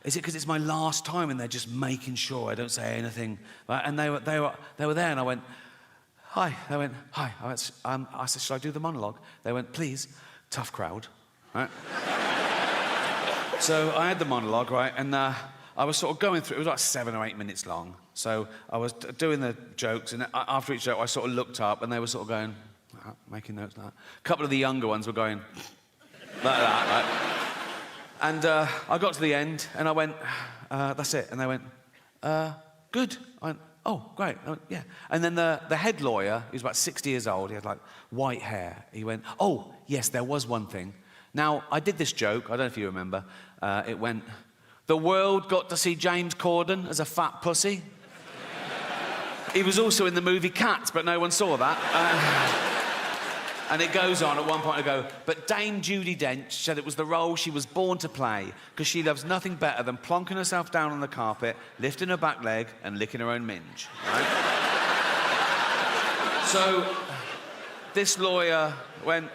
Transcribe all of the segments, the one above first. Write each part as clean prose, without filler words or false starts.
is it because it's my last time and they're just making sure I don't say anything? Right? And they were there, and I went, hi. They went, hi. I said, should I do the monologue? They went, please. Tough crowd, right? So I had the monologue, right, and I was sort of going through, it was like 7 or 8 minutes long. So I was doing the jokes, and after each joke, I sort of looked up, and they were sort of going, making notes like that. A couple of the younger ones were going, like that, right? And I got to the end, and I went, that's it. And they went, good. I went, oh, great. I went, yeah. And then the head lawyer, he was about 60 years old, he had like white hair. He went, oh, yes, there was one thing. Now, I did this joke, I don't know if you remember. It went, the world got to see James Corden as a fat pussy. He was also in the movie Cats, but no one saw that. And it goes on, at one point I go, but Dame Judi Dench said it was the role she was born to play because she loves nothing better than plonking herself down on the carpet, lifting her back leg and licking her own minge. Right? So this lawyer went,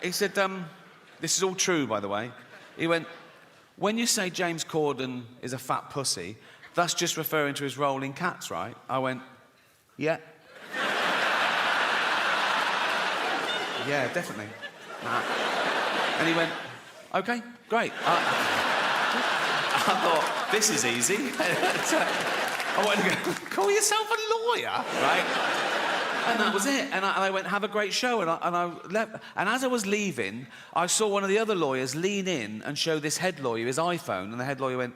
he said, this is all true, by the way. He went, when you say James Corden is a fat pussy, that's just referring to his role in Cats, right? I went, yeah. Yeah, definitely. And he went, okay, great. I thought, this is easy. I wanted to go, call yourself a lawyer, right? And that was it. And I went, have a great show. And I left. And as I was leaving, I saw one of the other lawyers lean in and show this head lawyer his iPhone. And the head lawyer went,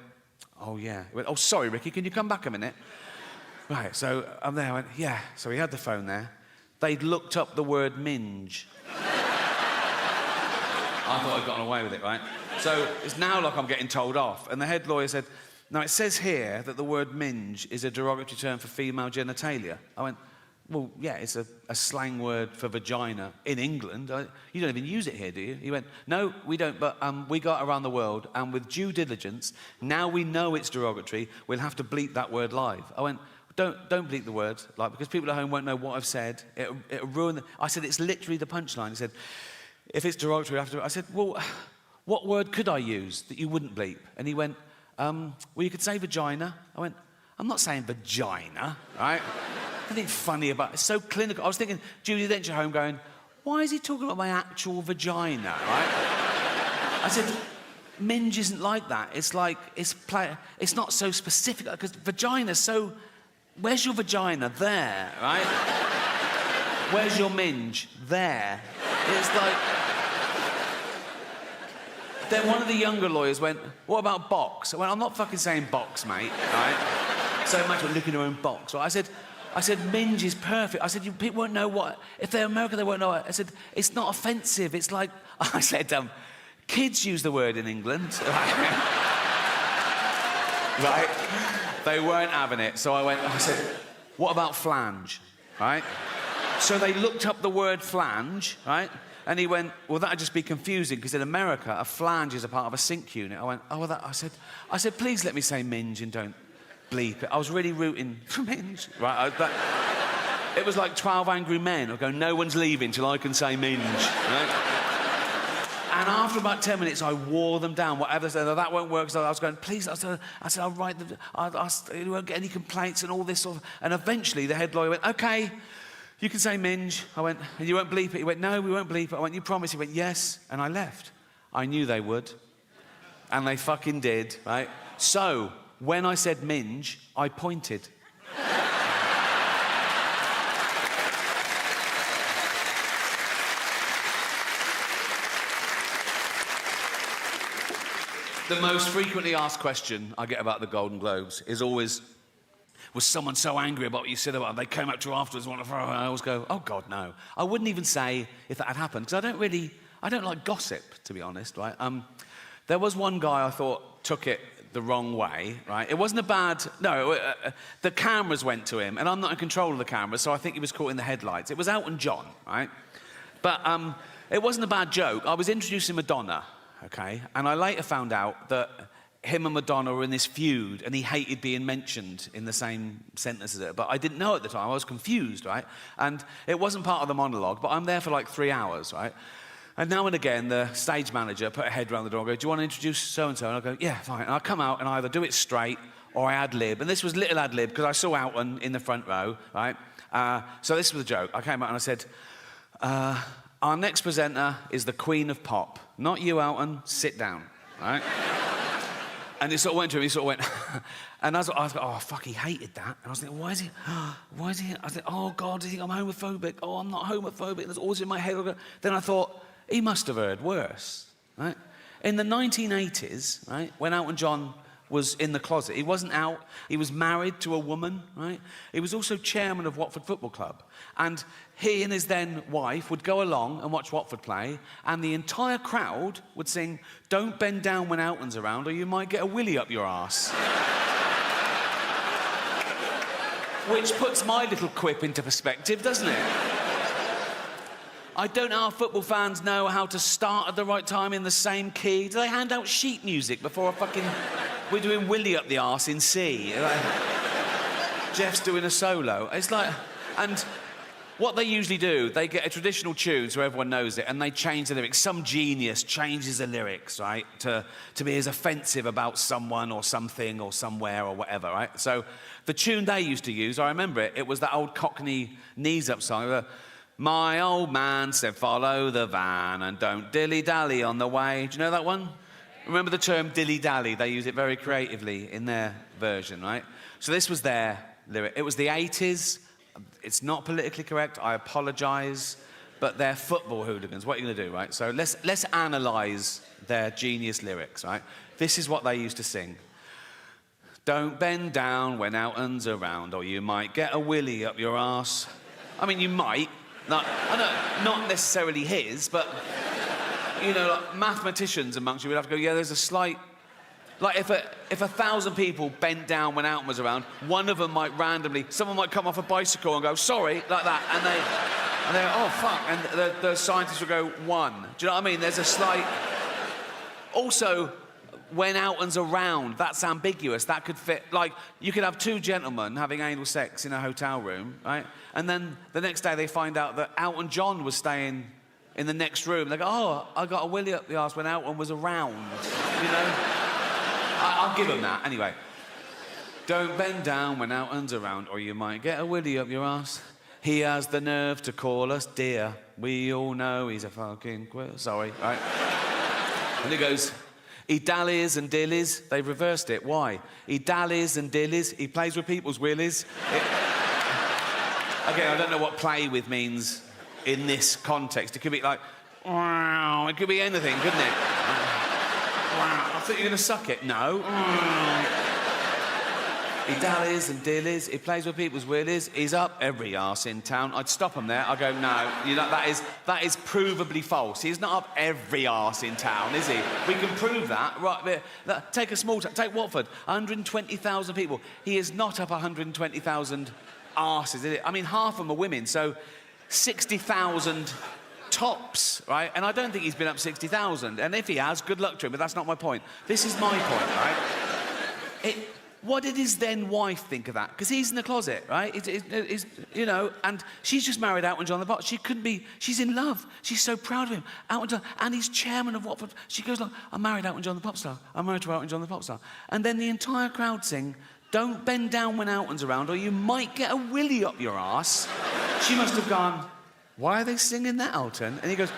oh, yeah. He went, oh, sorry, Ricky, can you come back a minute? Right, so I'm there. I went, yeah. So he had the phone there. They'd looked up the word minge. I thought I'd gotten away with it, right? So it's now like I'm getting told off. And the head lawyer said, now it says here that the word minge is a derogatory term for female genitalia. I went, well, yeah, it's a slang word for vagina in England. You don't even use it here, do you? He went, no, we don't, but we got around the world, and with due diligence, now we know it's derogatory, we'll have to bleep that word live. I went, don't bleep the word, like, because people at home won't know what I've said. It'll ruin the... I said, it's literally the punchline. He said, if it's derogatory, I have to... I said, well, what word could I use that you wouldn't bleep? And he went, well, you could say vagina. I went, I'm not saying vagina, right? Nothing funny about it. It's so clinical. I was thinking, Judi Dench at home going, why is he talking about my actual vagina, right? I said, minge isn't like that. It's like, it's not so specific, because vagina's so... Where's your vagina? There, right? Where's your minge? There. It's like... Then one of the younger lawyers went, what about box? I went, I'm not fucking saying box, mate, right? So much for looking at your own box. Right? I said, minge is perfect. I said, people won't know what... If they're American, they won't know it. I said, it's not offensive. It's like... I said, kids use the word in England. Right? They weren't having it. So I said, what about flange? Right? So they looked up the word flange, right? And he went, well, that'd just be confusing, because in America, a flange is a part of a sink unit. I went, oh, well, I said, please let me say minge and don't bleep it. I was really rooting for minge, right? It was like 12 Angry Men. I go, no one's leaving till I can say minge, right? And after about 10 minutes, I wore them down. Whatever, said, oh, that won't work. So I was going, please. I said, I'll write them. You won't get any complaints and all this sort of... And eventually, the head lawyer went, OK, you can say minge. I went, and you won't bleep it? He went, no, we won't bleep it. I went, you promise? He went, yes. And I left. I knew they would. And they fucking did, right? So, when I said minge, I pointed. The most frequently asked question I get about the Golden Globes is always, was someone so angry about what you said about them, they came up to you afterwards and I always go, oh God, no. I wouldn't even say if that had happened, because I don't like gossip, to be honest, right? There was one guy I thought took it the wrong way, right? It wasn't a bad... No, the cameras went to him, and I'm not in control of the cameras, so I think he was caught in the headlights. It was Elton John, right? But it wasn't a bad joke. I was introducing Madonna, okay? And I later found out that him and Madonna were in this feud, and he hated being mentioned in the same sentence as it. But I didn't know at the time. I was confused, right? And it wasn't part of the monologue, but I'm there for like 3 hours, right? And now and again, the stage manager put a head around the door and go, do you want to introduce so-and-so? And I'll go, yeah, fine. And I'll come out and either do it straight or I ad-lib. And this was little ad-lib because I saw Alton in the front row, right? So this was a joke. I came out and I said, our next presenter is the Queen of Pop. Not you, Alton. Sit down, right? And he sort of went to him, he sort of went... And I was like, oh, fuck, he hated that. And I was thinking, why is he... I was like, oh, God, do you think I'm homophobic? Oh, I'm not homophobic. There's always in my head. Then I thought, he must have heard worse, right? In the 1980s, right, when Elton John was in the closet, he wasn't out. He was married to a woman, right? He was also chairman of Watford Football Club. And he and his then wife would go along and watch Watford play, and the entire crowd would sing, "Don't bend down when Elton's around, or you might get a willy up your arse." Which puts my little quip into perspective, doesn't it? I don't know how football fans know how to start at the right time in the same key. Do they hand out sheet music before a fucking... We're doing Willy up the arse in C. Like, Jeff's doing a solo. It's like... And what they usually do, they get a traditional tune so everyone knows it, and they change the lyrics. Some genius changes the lyrics, right, to be as offensive about someone or something or somewhere or whatever, right? So the tune they used to use, I remember it, it was that old Cockney knees-up song. My old man said, follow the van and don't dilly-dally on the way. Do you know that one? Remember the term dilly-dally? They use it very creatively in their version, right? So this was their lyric. It was the 80s. It's not politically correct. I apologise. But they're football hooligans. What are you going to do, right? So let's analyse their genius lyrics, right? This is what they used to sing. Don't bend down when Elton's around, or you might get a willy up your arse. I mean, you might. Not necessarily his, but, you know, like mathematicians amongst you would have to go, yeah, there's a slight... Like, if 1,000 people bent down when Alton was around, one of them might randomly... Someone might come off a bicycle and go, sorry, like that, and they go, oh, fuck, and the scientists will go, one. Do you know what I mean? There's a slight... Also, when Alton's around, that's ambiguous. That could fit... Like, you could have two gentlemen having anal sex in a hotel room, right? And then the next day they find out that Elton John was staying in the next room. They go, oh, I got a willy up the arse when Elton was around, you know? I'll give them that. Anyway. Don't bend down when Elton's around, or you might get a willy up your arse. He has the nerve to call us dear. We all know he's a fucking queer. Sorry, right? And he goes... He dallies and dillies. They've reversed it. Why? He dallies and dillies. He plays with people's willies. Again, I don't know what play with means in this context. It could be like, wow. It could be anything, couldn't it? Wow. I thought you were going to suck it. No. He dallies and dillies. He plays with people's willies. He's up every arse in town. I'd stop him there. I'd go, no, you know, that is provably false. He's not up every arse in town, is he? We can prove that. Right, take a small town. Take Watford. 120,000 people. He is not up 120,000 arses, is it? I mean, half of them are women, so 60,000 tops, right? And I don't think he's been up 60,000. And if he has, good luck to him, but that's not my point. This is my point, right? What did his then wife think of that? Because he's in the closet, right? You know, and she's just married Elton John the Pop. She couldn't be... She's in love. She's so proud of him. Elton John, and he's chairman of Watford. She goes like, I'm married Elton John the Pop star. I'm married to Elton John the Pop star. And then the entire crowd sing, don't bend down when Elton's around, or you might get a willy up your arse. She must have gone, why are they singing that, Elton? And he goes,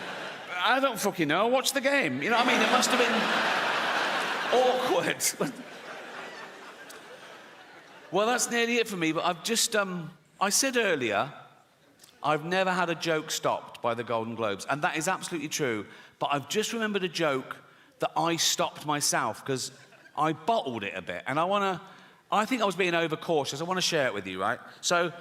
I don't fucking know. Watch the game. You know what I mean? It must have been awkward. Well, that's nearly it for me, but I've just... I said earlier, I've never had a joke stopped by the Golden Globes, and that is absolutely true, but I've just remembered a joke that I stopped myself, because I bottled it a bit, and I think I was being overcautious. I want to share it with you, right? So,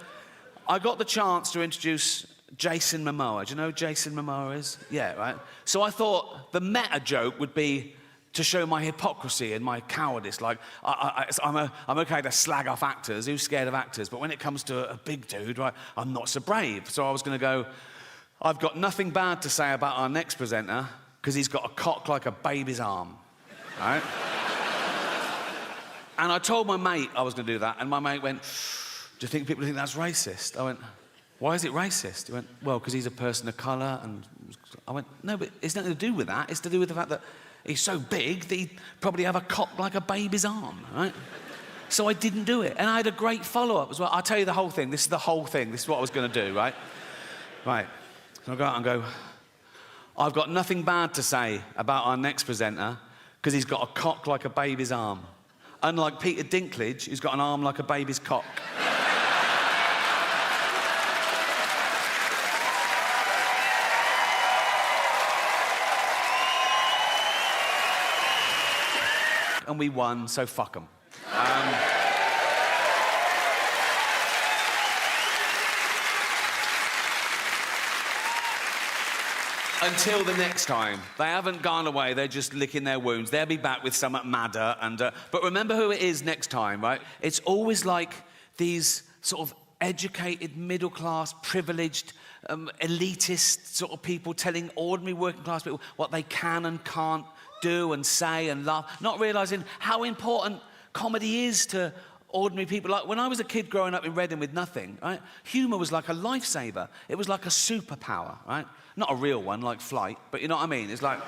I got the chance to introduce Jason Momoa. Do you know who Jason Momoa is? Yeah, right? So I thought the meta joke would be to show my hypocrisy and my cowardice. Like, I'm okay to slag off actors. Who's scared of actors? But when it comes to a big dude, right, I'm not so brave. So I was going to go, I've got nothing bad to say about our next presenter because he's got a cock like a baby's arm, right? And I told my mate I was going to do that, and my mate went, do you think people think that's racist? I went, why is it racist? He went, well, because he's a person of colour. And I went, no, but it's nothing to do with that. It's to do with the fact that he's so big that he'd probably have a cock like a baby's arm, right? So I didn't do it. And I had a great follow-up as well. I'll tell you the whole thing. This is the whole thing. This is what I was going to do, right? Right. So I go out and go, I've got nothing bad to say about our next presenter because he's got a cock like a baby's arm. Unlike Peter Dinklage, who's got an arm like a baby's cock. And we won, so fuck them. Until the next time. They haven't gone away, they're just licking their wounds. They'll be back with something madder. But remember who it is next time, right? It's always like these sort of educated, middle-class, privileged, elitist sort of people telling ordinary working-class people what they can and can't do and say and laugh, not realising how important comedy is to ordinary people. Like when I was a kid growing up in Reading with nothing, right? Humour was like a lifesaver. It was like a superpower, right? Not a real one like flight, but you know what I mean? It's like,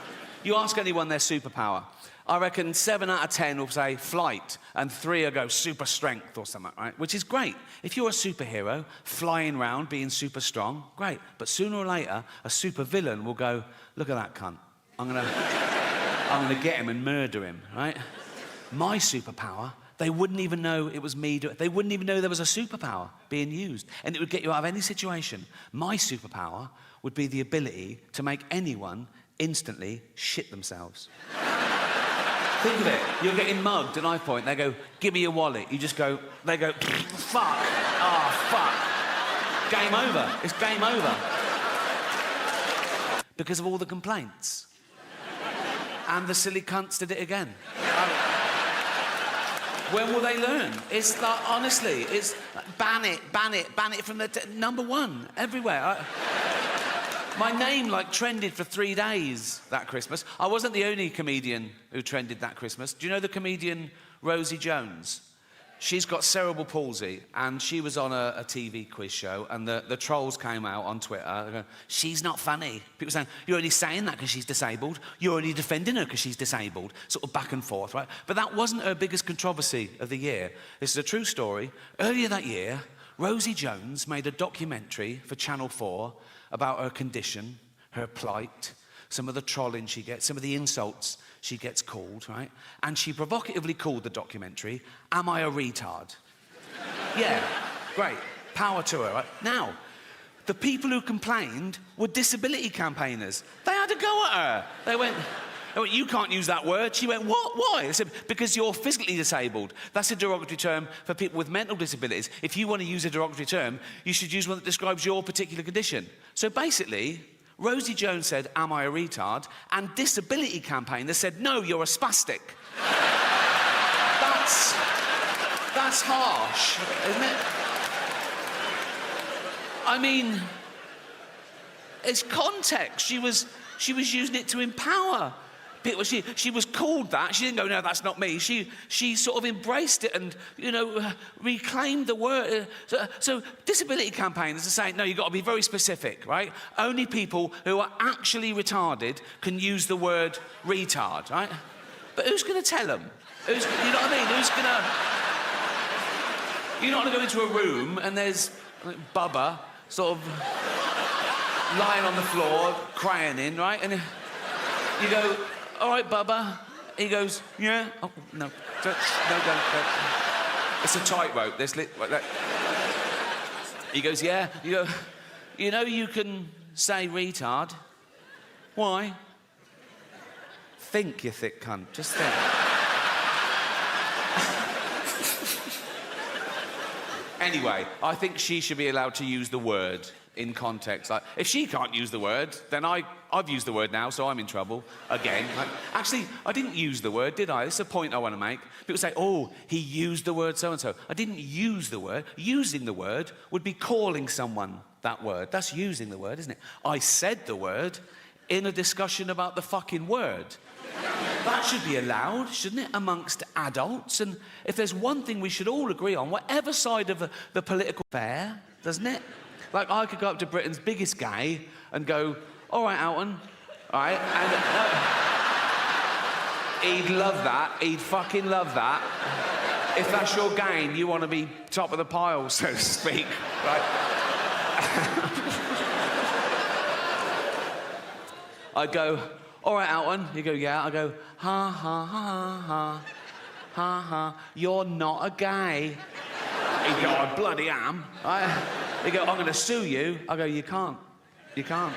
you ask anyone their superpower, I reckon 7 out of 10 will say flight, and 3 will go super strength or something, right? Which is great. If you're a superhero, flying around, being super strong, great. But sooner or later, a super villain will go, look at that cunt. I'm gonna get him and murder him, right? My superpower, they wouldn't even know it was me. They wouldn't even know there was a superpower being used. And it would get you out of any situation. My superpower would be the ability to make anyone instantly shit themselves. Think of it. You're getting mugged at knife point. They go, give me your wallet. You just go, they go, fuck. Oh, fuck. Game over. It's game over. Because of all the complaints. And the silly cunts did it again. When will they learn? It's like, honestly, it's like, ban it from the number one everywhere. My name like trended for 3 days that Christmas. I wasn't the only comedian who trended that Christmas. Do you know the comedian Rosie Jones? She's got cerebral palsy, and she was on a TV quiz show, and the trolls came out on Twitter. They're going, she's not funny. People saying, you're only saying that because she's disabled. You're only defending her because she's disabled. Sort of back and forth, right? But that wasn't her biggest controversy of the year. This is a true story. Earlier that year, Rosie Jones made a documentary for Channel 4 about her condition, her plight, some of the trolling she gets, some of the insults she gets called, right? And she provocatively called the documentary, Am I a Retard? Yeah, great. Power to her, right? Now, the people who complained were disability campaigners. They had a go at her. They went, you can't use that word. She went, what? Why? I said, because you're physically disabled. That's a derogatory term for people with mental disabilities. If you want to use a derogatory term, you should use one that describes your particular condition. So basically, Rosie Jones said, am I a retard? And disability campaigners said, no, you're a spastic. That's harsh, isn't it? I mean, it's context. She was using it to empower people. She was called that. She didn't go, no, that's not me. She sort of embraced it and, reclaimed the word. So disability campaigners are saying, no, you've got to be very specific, right? Only people who are actually retarded can use the word retard, right? But who's going to tell them? You know what I mean? Who's going to... You're not going to go into a room and there's Bubba sort of lying on the floor, crying in, right? And you go, all right, Bubba. He goes, yeah. Oh, no. Don't. It's a tightrope. He goes, yeah. You go, you can say retard. Why? Think, you thick cunt. Just think. Anyway, I think she should be allowed to use the word in context. Like, if she can't use the word, then I've used the word now, so I'm in trouble again. Like, actually, I didn't use the word, did I? This is a point I want to make. People say, oh, he used the word so-and-so. I didn't use the word. Using the word would be calling someone that word. That's using the word, isn't it? I said the word in a discussion about the fucking word. That should be allowed, shouldn't it, amongst adults? And if there's one thing we should all agree on, whatever side of the political affair, doesn't it? Like, I could go up to Britain's biggest gay and go, all right, Alton, all right? And he'd love that. He'd fucking love that. If that's your game, you want to be top of the pile, so to speak, right? I'd go, all right, Alton. He'd go, yeah. I'd go, ha, ha, ha, ha, ha, ha, you're not a gay. He'd go, I bloody am. He'd go, I'm going to sue you. I go, you can't. You can't.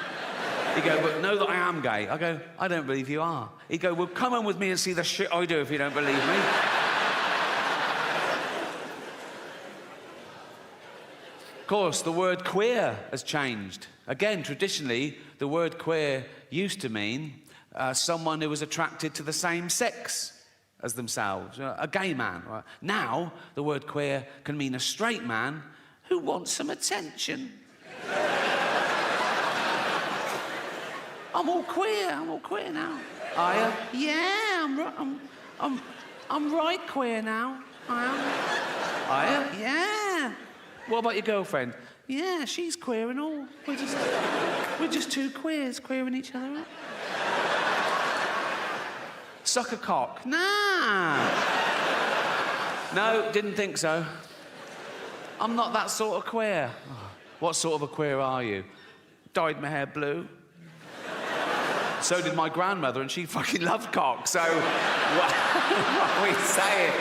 He'd go, but know that I am gay. I go, I don't believe you are. He'd go, well, come on with me and see the shit I do if you don't believe me. Of course, the word queer has changed. Again, traditionally, the word queer used to mean someone who was attracted to the same sex as themselves, a gay man. Right? Now, the word queer can mean a straight man who wants some attention. I'm all queer now. Are you? Yeah, I'm right queer now. I am. Are you? Yeah. What about your girlfriend? Yeah, she's queer and all. We're just two queers queering each other up. Suck a cock? Nah. No, didn't think so. I'm not that sort of queer. Oh, what sort of a queer are you? Dyed my hair blue. So did my grandmother, and she fucking loved cock, so what are we saying?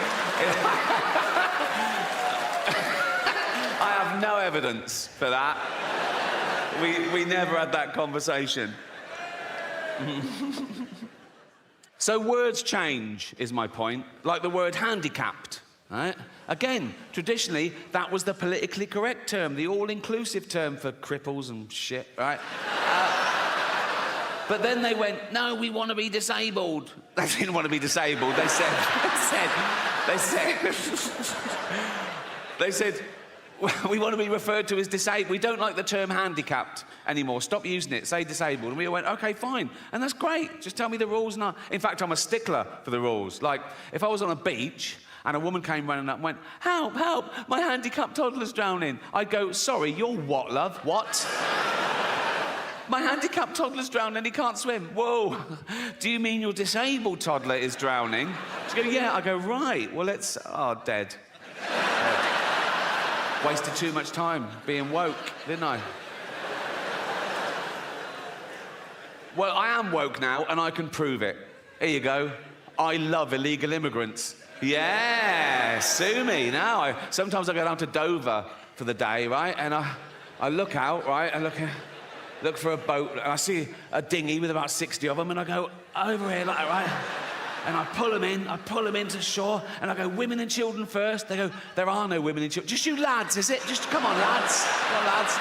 I have no evidence for that. We never had that conversation. So words change, is my point. Like the word handicapped, right? Again, traditionally, that was the politically correct term, the all-inclusive term for cripples and shit, right? But then they went, no, we want to be disabled. They didn't want to be disabled. They said, we want to be referred to as disabled. We don't like the term handicapped anymore. Stop using it. Say disabled. And we went, OK, fine. And that's great. Just tell me the rules. In fact, I'm a stickler for the rules. Like, if I was on a beach and a woman came running up and went, help, help, my handicapped toddler's drowning, I'd go, sorry, you're what, love? What? My handicapped toddler's drowning and he can't swim. Whoa. Do you mean your disabled toddler is drowning? She'd go, yeah. I go, right. Well, let's... Oh, dead. Wasted too much time being woke, didn't I? Well, I am woke now, and I can prove it. Here you go. I love illegal immigrants. Yeah, sue me now. Sometimes I go down to Dover for the day, right? And I look out, right? I look for a boat, and I see a dinghy with about 60 of them, and I go over here, like, right? And I pull them into shore, and I go, women and children first. They go, there are no women and children. Just you lads, is it? Just, come on, lads. Come on, lads.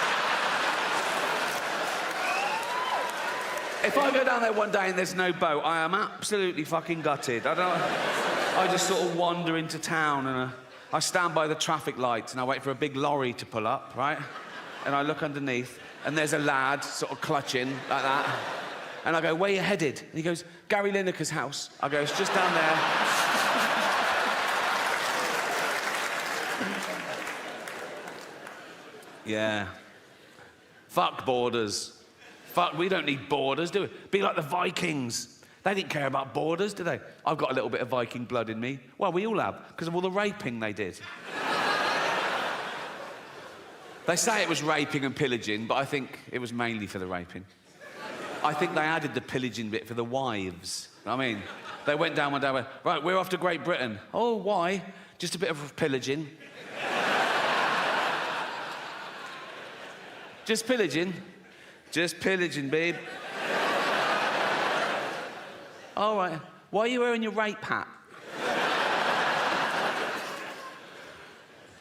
If I go down there one day and there's no boat, I am absolutely fucking gutted. I just sort of wander into town, and I stand by the traffic lights, and I wait for a big lorry to pull up, right? And I look underneath, and there's a lad sort of clutching like that. And I go, where you headed? And he goes, Gary Lineker's house. I go, it's just down there. Yeah. Fuck borders. Fuck, we don't need borders, do we? Be like the Vikings. They didn't care about borders, did they? I've got a little bit of Viking blood in me. Well, we all have, because of all the raping they did. They say it was raping and pillaging, but I think it was mainly for the raping. I think they added the pillaging bit for the wives. I mean, they went down one day and went, right, we're off to Great Britain. Oh, why? Just a bit of pillaging. Just pillaging. Just pillaging, babe. All right. Why are you wearing your rape hat?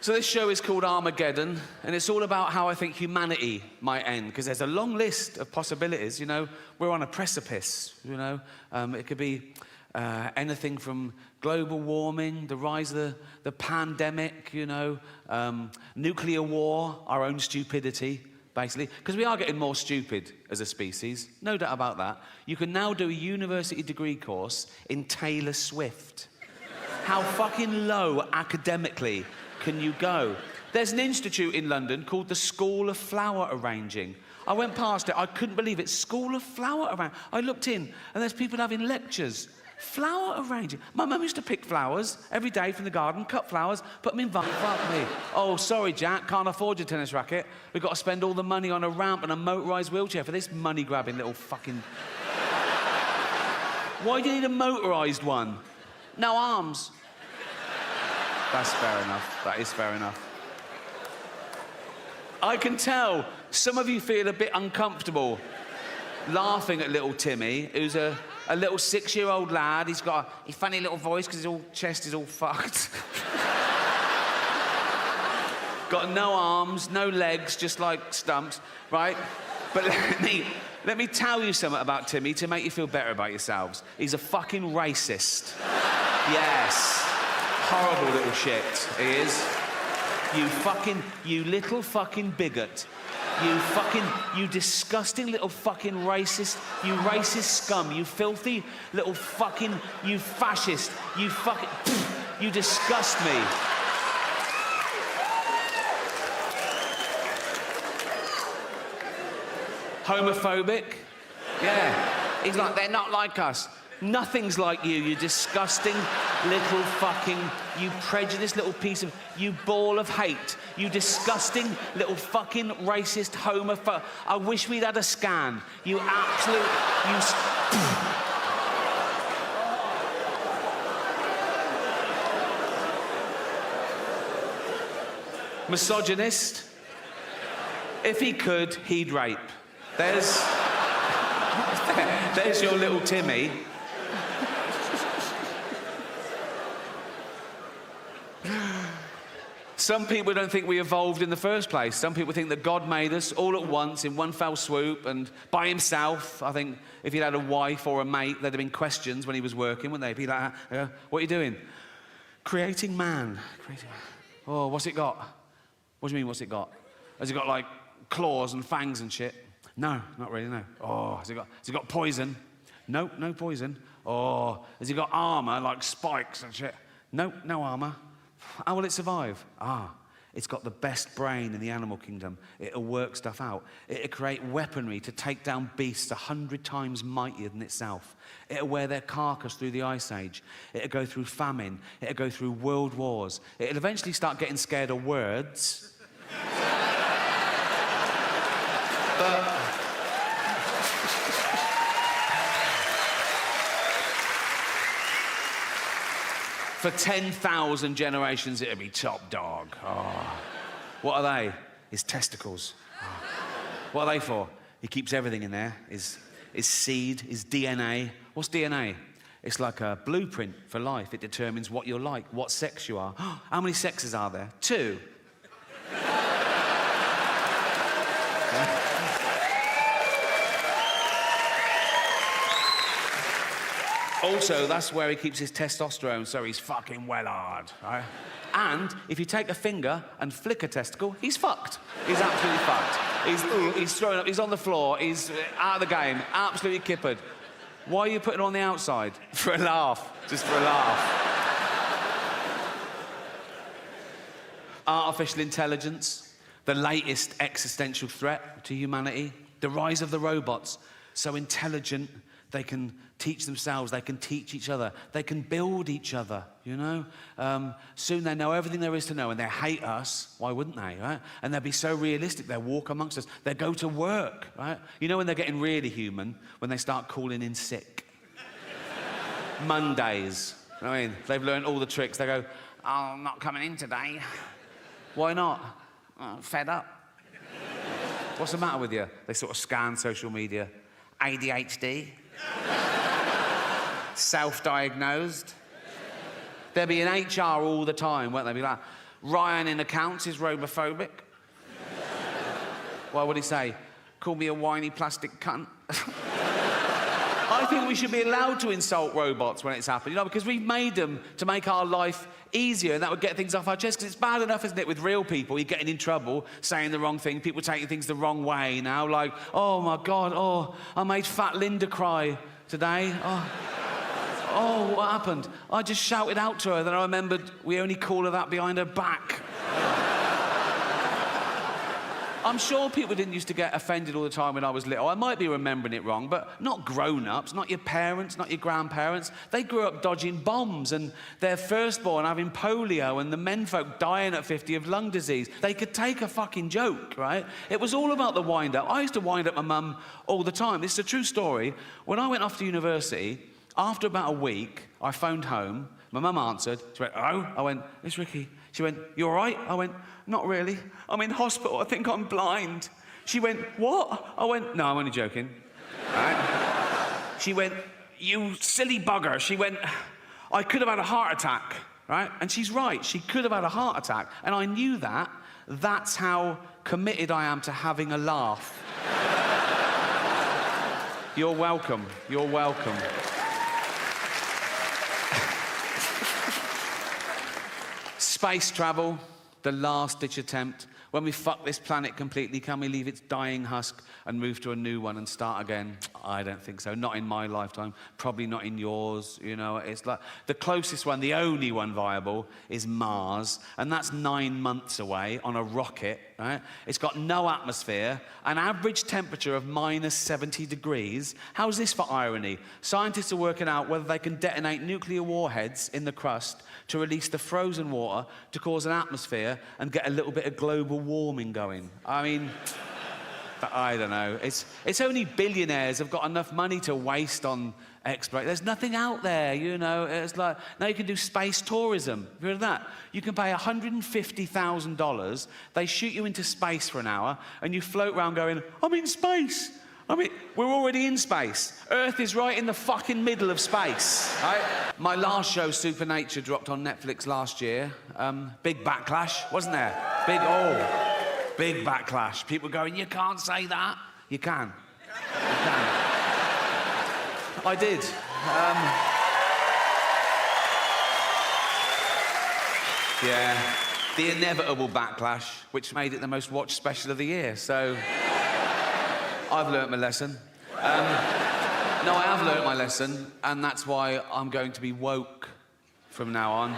So this show is called Armageddon, and it's all about how I think humanity might end, because there's a long list of possibilities, you know. We're on a precipice, you know. It could be anything from global warming, the rise of the pandemic, you know, nuclear war, our own stupidity, basically. Because we are getting more stupid as a species, no doubt about that. You can now do a university degree course in Taylor Swift. How fucking low academically can you go? There's an institute in London called the School of Flower Arranging. I went past it, I couldn't believe it. School of Flower Arranging. I looked in, and there's people having lectures. Flower arranging. My mum used to pick flowers every day from the garden, cut flowers, put them in fuck me. Oh, sorry, Jack, can't afford your tennis racket. We've got to spend all the money on a ramp and a motorised wheelchair for this money-grabbing little fucking... Why do you need a motorised one? No arms. That's fair enough. That is fair enough. I can tell some of you feel a bit uncomfortable laughing at little Timmy, who's a little 6-year-old lad. He's got a funny little voice because his whole chest is all fucked. Got no arms, no legs, just like stumps, right? But let me tell you something about Timmy to make you feel better about yourselves. He's a fucking racist. Yes. Horrible little shit, he is. You little fucking bigot. You disgusting little fucking racist, you racist scum, you filthy little fucking, you fascist, you fucking, you disgust me. Homophobic? Yeah. He's like, they're not like us. Nothing's like you disgusting little fucking, you prejudiced little piece of, you ball of hate, you disgusting little fucking racist homophobe. I wish we'd had a scan. You absolute, misogynist. If he could, he'd rape. There's your little Timmy. Some people don't think we evolved in the first place. Some people think that God made us all at once in one fell swoop and by himself. I think if he'd had a wife or a mate, there'd have been questions when he was working, wouldn't they? Be like, what are you doing? Creating man. Oh, what's it got? What do you mean, what's it got? Has it got, like, claws and fangs and shit? No, not really, no. Oh, has it got poison? No, no poison. Oh, has it got armour, like spikes and shit? No, no armour. How will it survive? It's got the best brain in the animal kingdom. It'll work stuff out. It'll create weaponry to take down beasts 100 times mightier than itself. It'll wear their carcass through the Ice Age. It'll go through famine. It'll go through world wars. It'll eventually start getting scared of words. But... for 10,000 generations, it'll be top dog. Oh. What are they? His testicles. Oh. What are they for? He keeps everything in there. His seed, his DNA. What's DNA? It's like a blueprint for life. It determines what you're like, what sex you are. How many sexes are there? 2. Also, that's where he keeps his testosterone, so he's fucking well hard, right? And if you take a finger and flick a testicle, he's fucked. He's absolutely fucked. He's thrown up, he's on the floor, he's out of the game, absolutely kippered. Why are you putting it on the outside? For a laugh, just for a laugh. Artificial intelligence, the latest existential threat to humanity, the rise of the robots, so intelligent, they can teach themselves, they can teach each other, they can build each other, you know? Soon they know everything there is to know and they hate us. Why wouldn't they, right? And they'll be so realistic, they'll walk amongst us, they'll go to work, right? You know when they're getting really human? When they start calling in sick. Mondays, you know what I mean? They've learned all the tricks. They go, oh, I'm not coming in today. Why not? Oh, fed up. What's the matter with you? They sort of scan social media. ADHD. Self-diagnosed. They'll be in HR all the time, won't they? Be like, Ryan in accounts is robophobic. What would he say? Call me a whiny plastic cunt. I think we should be allowed to insult robots when it's happened, you know, because we've made them to make our life easier, and that would get things off our chest, because it's bad enough, isn't it, with real people, you're getting in trouble, saying the wrong thing, people taking things the wrong way now, like, oh my God, oh, I made fat Linda cry today, oh, what happened? I just shouted out to her, then I remembered we only call her that behind her back. I'm sure people didn't used to get offended all the time when I was little. I might be remembering it wrong, but not grown-ups, not your parents, not your grandparents. They grew up dodging bombs and their firstborn having polio and the menfolk dying at 50 of lung disease. They could take a fucking joke, right? It was all about the wind-up. I used to wind up my mum all the time. This is a true story. When I went off to university, after about a week, I phoned home. My mum answered. She went, "Hello?" I went, "It's Ricky." She went, "You all right?" I went, "Not really. I'm in hospital. I think I'm blind." She went, "What?" I went, "No, I'm only joking." Right? She went, "You silly bugger." She went, "I could have had a heart attack." Right? And she's right. She could have had a heart attack. And I knew that. That's how committed I am to having a laugh. You're welcome. You're welcome. Space travel, the last-ditch attempt. When we fuck this planet completely, can we leave its dying husk and move to a new one and start again? I don't think so. Not in my lifetime. Probably not in yours. You know, it's like the closest one, the only one viable, is Mars, and that's 9 months away on a rocket. Right? It's got no atmosphere, an average temperature of minus 70 degrees. How's this for irony? Scientists are working out whether they can detonate nuclear warheads in the crust to release the frozen water to cause an atmosphere and get a little bit of global warming going. I mean, I don't know. It's only billionaires have got enough money to waste on exploration. There's nothing out there, you know. It's like, now you can do space tourism. Have you heard of that? You can pay $150,000. They shoot you into space for an hour, and you float around going, "I'm in space." I mean, we're already in space. Earth is right in the fucking middle of space, right? My last show, Supernature, dropped on Netflix last year. Big backlash, wasn't there? Big backlash. People going, "You can't say that." You can. You can. I did. Yeah. The inevitable backlash, which made it the most watched special of the year, so... I've learnt my lesson. No, I have learnt my lesson, and that's why I'm going to be woke from now on.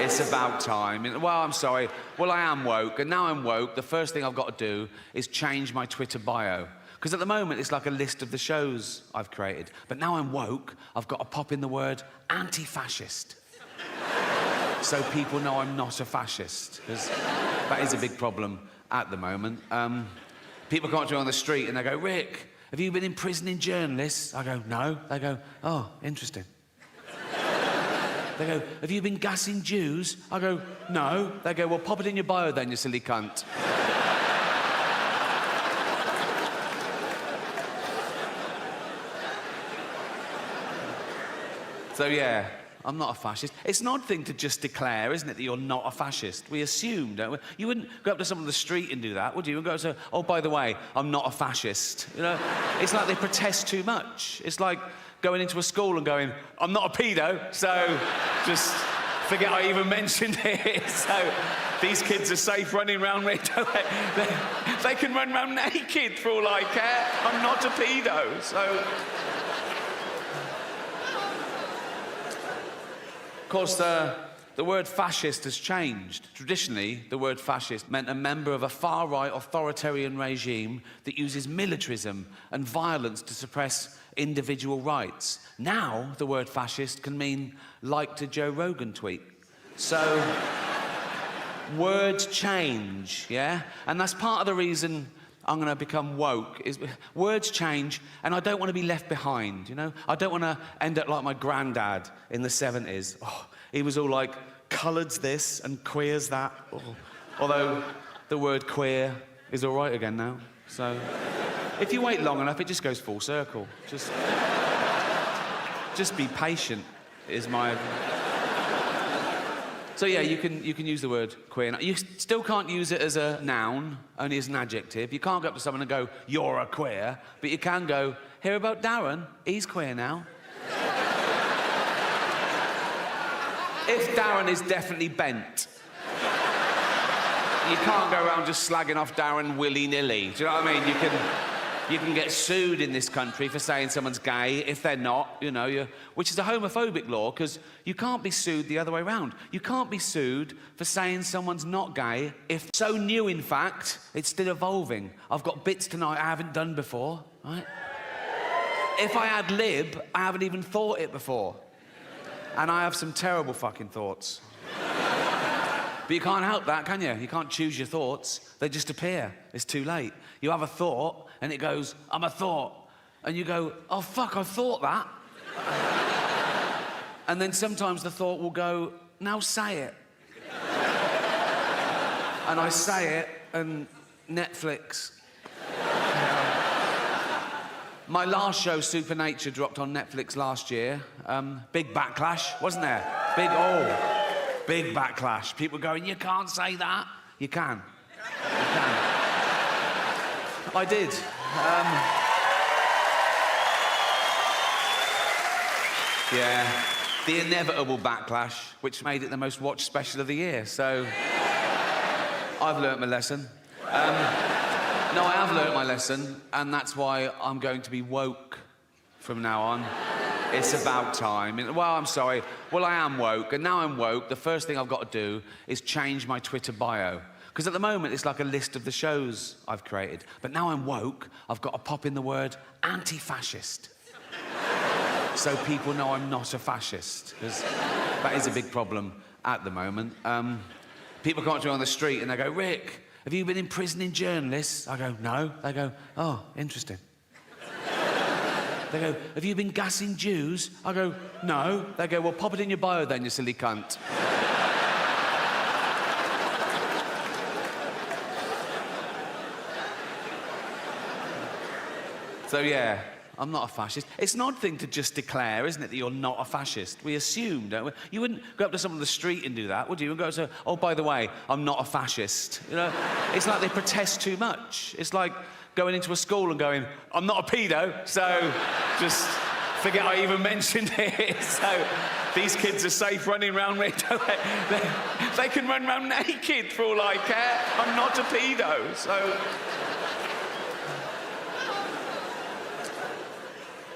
It's about time. Well, I'm sorry. Well, I am woke, and now I'm woke, the first thing I've got to do is change my Twitter bio. Because at the moment, it's like a list of the shows I've created. But now I'm woke, I've got to pop in the word anti-fascist. So people know I'm not a fascist, because that is a big problem at the moment. People come up to me on the street and they go, "Rick, have you been imprisoning journalists?" I go, "No." They go, "Oh, interesting." They go, "Have you been gassing Jews?" I go, "No." They go, "Well, pop it in your bio then, you silly cunt." So, yeah, I'm not a fascist. It's an odd thing to just declare, isn't it, that you're not a fascist? We assume, don't we? You wouldn't go up to someone on the street and do that, would you? And go and say, "Oh, by the way, I'm not a fascist." You know, it's like they protest too much. It's like going into a school and going, "I'm not a pedo, so just forget I even mentioned it." So these kids are safe running around me. They can run around naked for all I care. I'm not a pedo, so... Of course, the word fascist has changed. Traditionally, the word fascist meant a member of a far-right authoritarian regime that uses militarism and violence to suppress individual rights. Now, the word fascist can mean liked a Joe Rogan tweet. So, words change, yeah? And that's part of the reason I'm going to become woke, is words change, and I don't want to be left behind, you know? I don't want to end up like my granddad in the 70s. Oh, he was all like, "Coloured's this and queer's that." Oh. Although the word queer is all right again now. So if you wait long enough, it just goes full circle. Just be patient is my... So yeah, you can use the word queer. You still can't use it as a noun, only as an adjective. You can't go up to someone and go, "You're a queer," but you can go, "Hear about Darren? He's queer now." If Darren is definitely bent. You can't go around just slagging off Darren willy-nilly. Do you know what I mean? You can get sued in this country for saying someone's gay if they're not, you know, which is a homophobic law, because you can't be sued the other way around. You can't be sued for saying someone's not gay if so new, in fact, it's still evolving. I've got bits tonight I haven't done before, right? If I ad lib, I haven't even thought it before. And I have some terrible fucking thoughts. But you can't help that, can you? You can't choose your thoughts. They just appear. It's too late. You have a thought, and it goes, I'm a thought. And you go, oh, fuck, I thought that. And then sometimes the thought will go, now say it. And I say it, and Netflix. My last show, Supernature, dropped on Netflix last year. Big backlash, wasn't there? Big backlash. People going, you can't say that. You can. You can. I did. Yeah. The inevitable backlash, which made it the most watched special of the year. So, I've learnt my lesson. No, I have learnt my lesson, and that's why I'm going to be woke from now on. It's about time. Well, I'm sorry. Well, I am woke, and now I'm woke. The first thing I've got to do is change my Twitter bio. Because at the moment, it's like a list of the shows I've created. But now I'm woke, I've got to pop in the word anti-fascist. So people know I'm not a fascist, because that is a big problem at the moment. People come up to me on the street and they go, Rick, have you been imprisoning journalists? I go, no. They go, oh, interesting. They go, have you been gassing Jews? I go, no. They go, well, pop it in your bio then, you silly cunt. So, yeah, I'm not a fascist. It's an odd thing to just declare, isn't it, that you're not a fascist? We assume, don't we? You wouldn't go up to someone on the street and do that, would you? And go and say, oh, by the way, I'm not a fascist. You know, it's like they protest too much. It's like going into a school and going, I'm not a pedo, so just forget I even mentioned it. So these kids are safe running around me. They can run around naked for all I care. I'm not a pedo, so...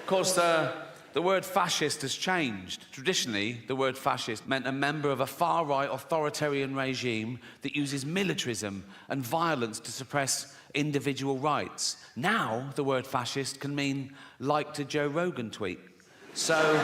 Of course, the word fascist has changed. Traditionally, the word fascist meant a member of a far-right authoritarian regime that uses militarism and violence to suppress individual rights. Now, the word fascist can mean liked a Joe Rogan tweet. So,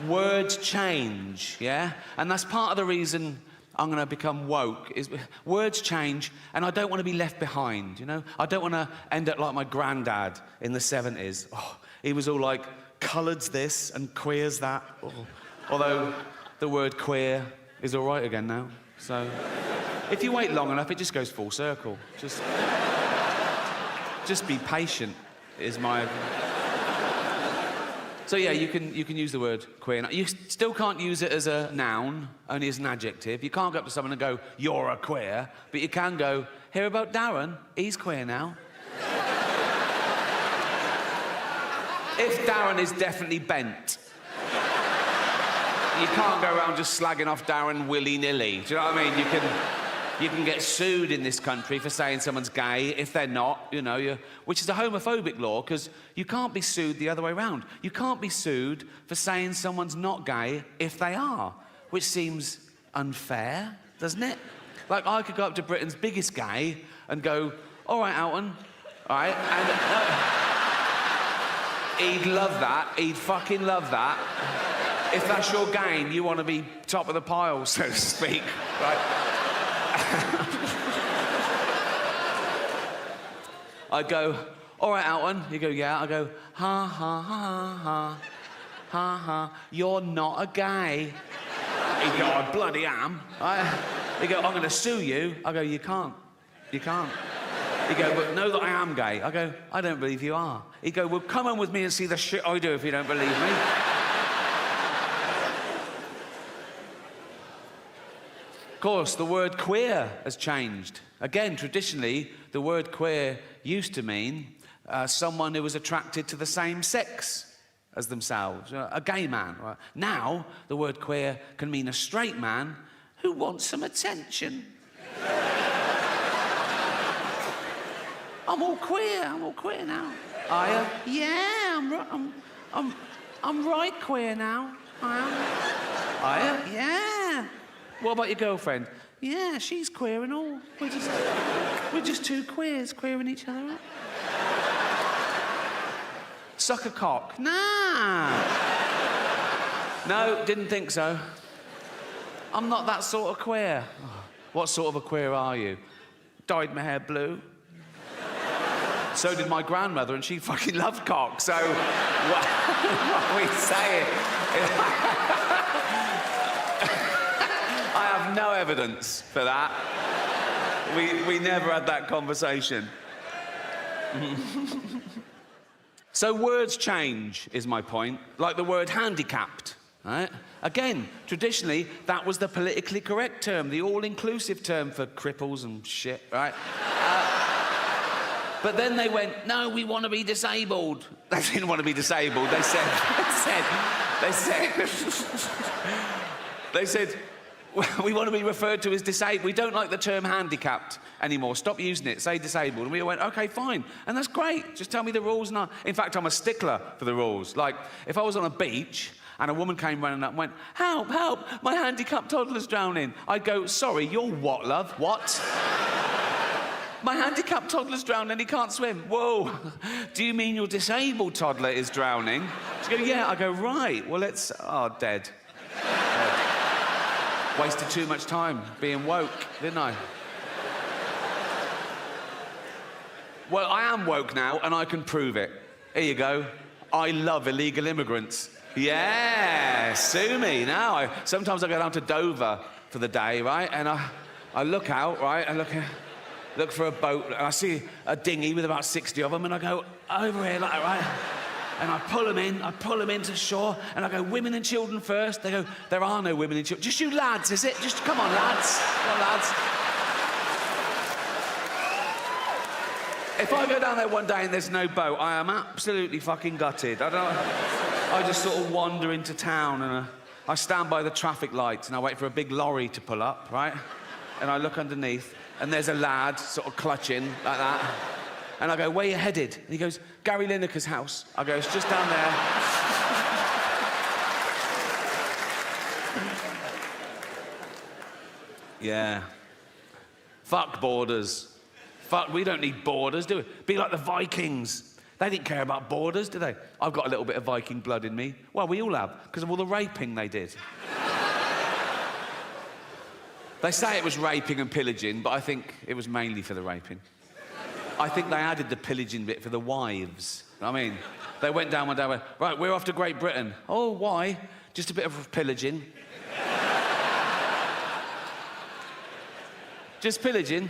words change, yeah? And that's part of the reason I'm going to become woke, is words change, and I don't want to be left behind, you know? I don't want to end up like my granddad in the 70s. Oh, he was all like, coloureds this and queers that. Oh. Although the word queer is all right again now. So if you wait long enough, it just goes full circle. Just be patient, is my... So yeah, you can use the word queer. You still can't use it as a noun, only as an adjective. You can't go up to someone and go, you're a queer, but you can go, hear about Darren? He's queer now. If Darren is definitely bent. You can't go around just slagging off Darren willy-nilly. Do you know what I mean? You can get sued in this country for saying someone's gay if they're not, you know, which is a homophobic law, because you can't be sued the other way around. You can't be sued for saying someone's not gay if they are, which seems unfair, doesn't it? Like, I could go up to Britain's biggest gay and go, all right, Alton, all right, and he'd love that, he'd fucking love that. If that's your game, you want to be top of the pile, so to speak, right? I'd go, all right, Alton. You go, yeah. I go, ha, ha, ha, ha, ha, ha, you're not a gay. He'd go, I bloody am. He'd go, I'm going to sue you. I go, you can't. You can't. He'd go, but know that I am gay. I go, I don't believe you are. He'd go, well, come on with me and see the shit I do if you don't believe me. Of course, the word queer has changed. Again, traditionally, the word queer used to mean someone who was attracted to the same sex as themselves, a gay man. Right? Now, the word queer can mean a straight man who wants some attention. I'm all queer now. Are you? Yeah, I'm right queer now. I am. Are you? Yeah. What about your girlfriend? Yeah, she's queer and all. We're just two queers queering each other up. Suck a cock? Nah. No, didn't think so. I'm not that sort of queer. What sort of a queer are you? Dyed my hair blue. So did my grandmother, and she fucking loved cock, so what are we saying? I have no evidence for that. We never had that conversation. So words change, is my point. Like the word handicapped, right? Again, traditionally, that was the politically correct term, the all-inclusive term for cripples and shit, right? But then they went, no, we want to be disabled. They didn't want to be disabled. They said, we want to be referred to as disabled. We don't like the term handicapped anymore. Stop using it. Say disabled. And we went, OK, fine. And that's great. Just tell me the rules. And in fact, I'm a stickler for the rules. Like, if I was on a beach and a woman came running up and went, help, help, my handicapped toddler's drowning, I'd go, sorry, you're what, love? What? My handicapped toddler's drowning and he can't swim. Whoa. Do you mean your disabled toddler is drowning? She go, yeah. I go, right. Well, it's... Oh, dead. Wasted too much time being woke, didn't I? Well, I am woke now, and I can prove it. Here you go. I love illegal immigrants. Yeah, sue me now. Sometimes I go down to Dover for the day, right? And I look out, right? I look for a boat, and I see a dinghy with about 60 of them, and I go over here, like, right? And I pull them into shore, and I go, women and children first. They go, there are no women and children. Just you lads, is it? Just, come on, lads. Come on, lads. If I go down there one day and there's no boat, I am absolutely fucking gutted. I just sort of wander into town, and I stand by the traffic lights, and I wait for a big lorry to pull up, right? And I look underneath, and there's a lad sort of clutching like that. And I go, where you headed? And he goes, Gary Lineker's house. I go, it's just down there. Yeah. Fuck borders. Fuck, we don't need borders, do we? Be like the Vikings. They didn't care about borders, did they? I've got a little bit of Viking blood in me. Well, we all have, because of all the raping they did. They say it was raping and pillaging, but I think it was mainly for the raping. I think they added the pillaging bit for the wives. I mean, they went down one day and went, right, we're off to Great Britain. Oh, why? Just a bit of pillaging. Just pillaging.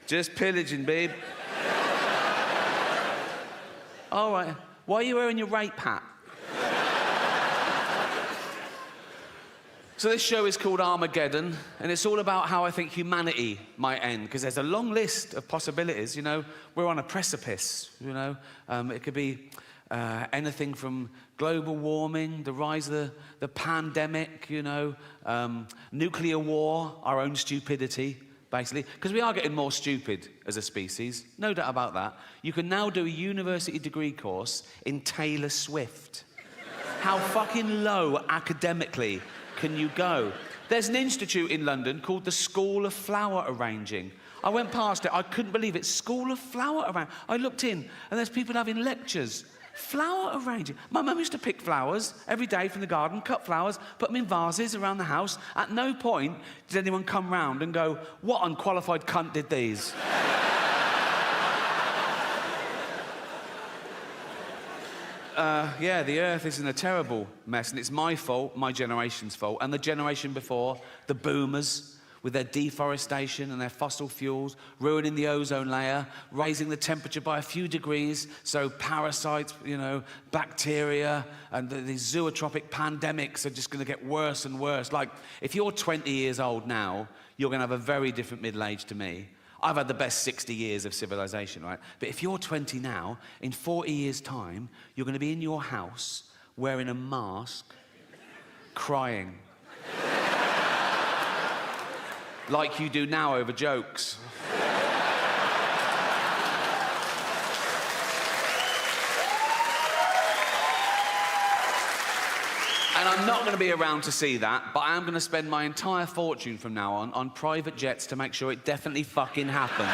Just pillaging, babe. All right. Why are you wearing your rape hat? So this show is called Armageddon, and it's all about how I think humanity might end, because there's a long list of possibilities, you know. We're on a precipice, you know. It could be anything from global warming, the rise of the pandemic, you know, nuclear war, our own stupidity, basically. Because we are getting more stupid as a species, no doubt about that. You can now do a university degree course in Taylor Swift. How fucking low academically can you go? There's an institute in London called the School of Flower Arranging. I went past it, I couldn't believe it. School of Flower Arranging. I looked in, and there's people having lectures. Flower arranging. My mum used to pick flowers every day from the garden, cut flowers, put them in vases around the house. At no point did anyone come round and go, what unqualified cunt did these? Yeah, the Earth is in a terrible mess, and it's my fault, my generation's fault, and the generation before, the boomers, with their deforestation and their fossil fuels, ruining the ozone layer, raising the temperature by a few degrees, so parasites, you know, bacteria, and these zootropic pandemics are just going to get worse and worse. Like, if you're 20 years old now, you're going to have a very different middle age to me. I've had the best 60 years of civilization, right? But if you're 20 now, in 40 years' time, you're going to be in your house wearing a mask, crying. Like you do now over jokes. And I'm not going to be around to see that, but I am going to spend my entire fortune from now on private jets to make sure it definitely fucking happens.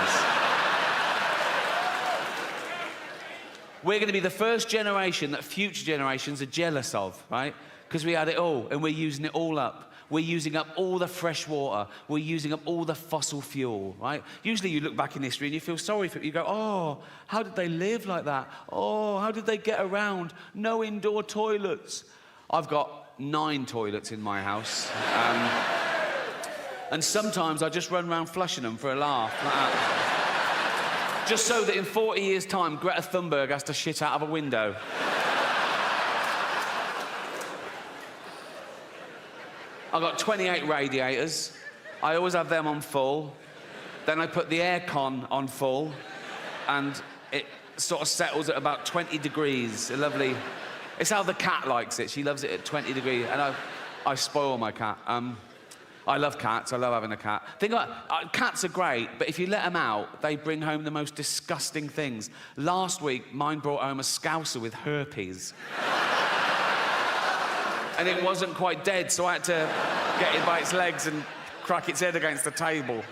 We're going to be the first generation that future generations are jealous of, right? Because we had it all, and we're using it all up. We're using up all the fresh water. We're using up all the fossil fuel, right? Usually you look back in history and you feel sorry for it. You go, oh, how did they live like that? Oh, how did they get around? No indoor toilets. I've got 9 toilets in my house. And sometimes I just run around flushing them for a laugh, like that. Just so that in 40 years' time, Greta Thunberg has to shit out of a window. I've got 28 radiators. I always have them on full. Then I put the aircon on full, and it sort of settles at about 20 degrees. A lovely... It's how the cat likes it. She loves it at 20 degrees, and I spoil my cat. I love cats. I love having a cat. Think about cats are great, but if you let them out, they bring home the most disgusting things. Last week, mine brought home a scouser with herpes. And it wasn't quite dead, so I had to get it by its legs and crack its head against the table.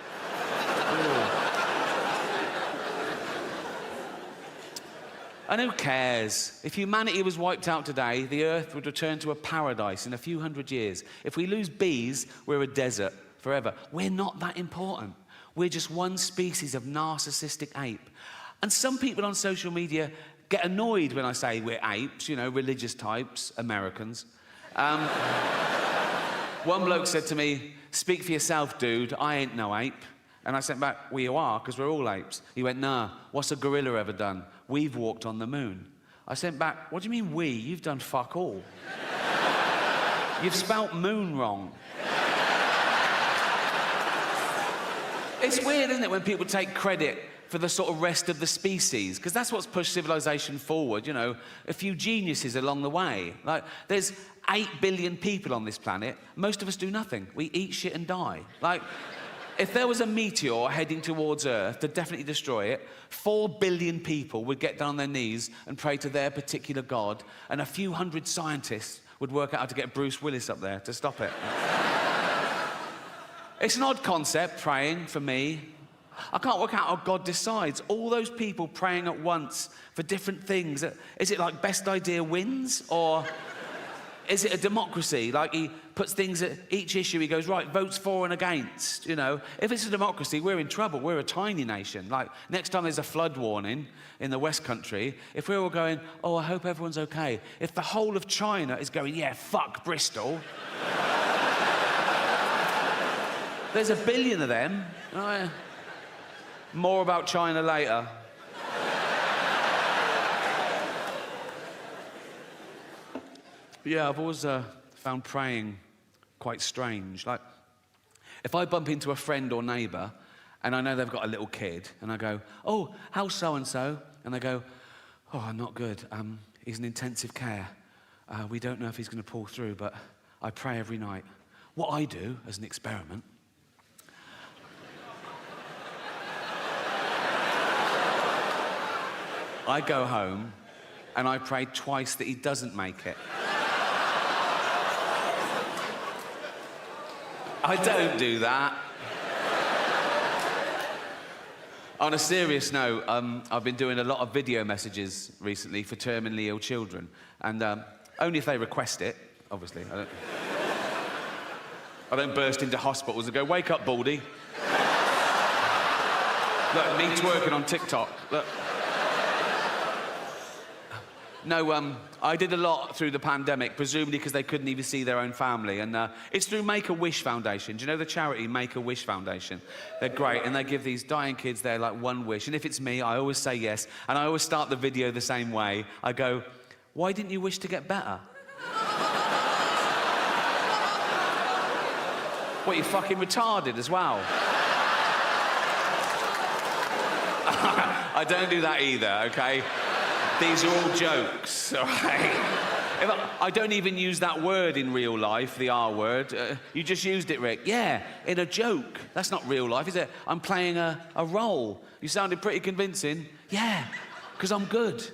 And who cares? If humanity was wiped out today, the Earth would return to a paradise in a few hundred years. If we lose bees, we're a desert forever. We're not that important. We're just one species of narcissistic ape. And some people on social media get annoyed when I say we're apes, you know, religious types, Americans. One bloke said to me, "Speak for yourself, dude, I ain't no ape." And I sent back, "Well, you are, because we're all apes." He went, "Nah, what's a gorilla ever done? We've walked on the moon." I sent back, "What do you mean we? You've done fuck all. You've spelt moon wrong." It's weird, isn't it, when people take credit for the sort of rest of the species, because that's what's pushed civilization forward, you know, a few geniuses along the way. Like, there's 8 billion people on this planet. Most of us do nothing. We eat shit and die. Like, if there was a meteor heading towards Earth to definitely destroy it, 4 billion people would get down on their knees and pray to their particular god, and a few hundred scientists would work out how to get Bruce Willis up there to stop it. It's an odd concept, praying, for me. I can't work out how God decides. All those people praying at once for different things. Is it like best idea wins? Or is it a democracy? Like he puts things at each issue, he goes, right, votes for and against, you know? If it's a democracy, we're in trouble. We're a tiny nation. Like, next time there's a flood warning in the West Country, if we're all going, oh, I hope everyone's okay. If the whole of China is going, yeah, fuck Bristol. There's 1 billion of them. More about China later. Yeah, I've always found praying quite strange. Like, if I bump into a friend or neighbour and I know they've got a little kid, and I go, oh, how's so-and-so? And they go, oh, not good. He's in intensive care. We don't know if he's going to pull through, but I pray every night. What I do, as an experiment, I go home and I pray twice that he doesn't make it. I don't do that. On a serious note, I've been doing a lot of video messages recently for terminally ill children, and only if they request it, obviously. I don't burst into hospitals and go, wake up, Baldy. Look, me twerking on TikTok. Look. No, I did a lot through the pandemic, presumably because they couldn't even see their own family. And it's through Make-A-Wish Foundation. Do you know the charity Make-A-Wish Foundation? They're great, and they give these dying kids their, like, one wish. And if it's me, I always say yes. And I always start the video the same way. I go, why didn't you wish to get better? What, you fucking retarded as well? I don't do that either, okay? These are all jokes, all right? I don't even use that word in real life, the R word. You just used it, Rick. Yeah, in a joke. That's not real life, is it? I'm playing a role. You sounded pretty convincing. Yeah, because I'm good.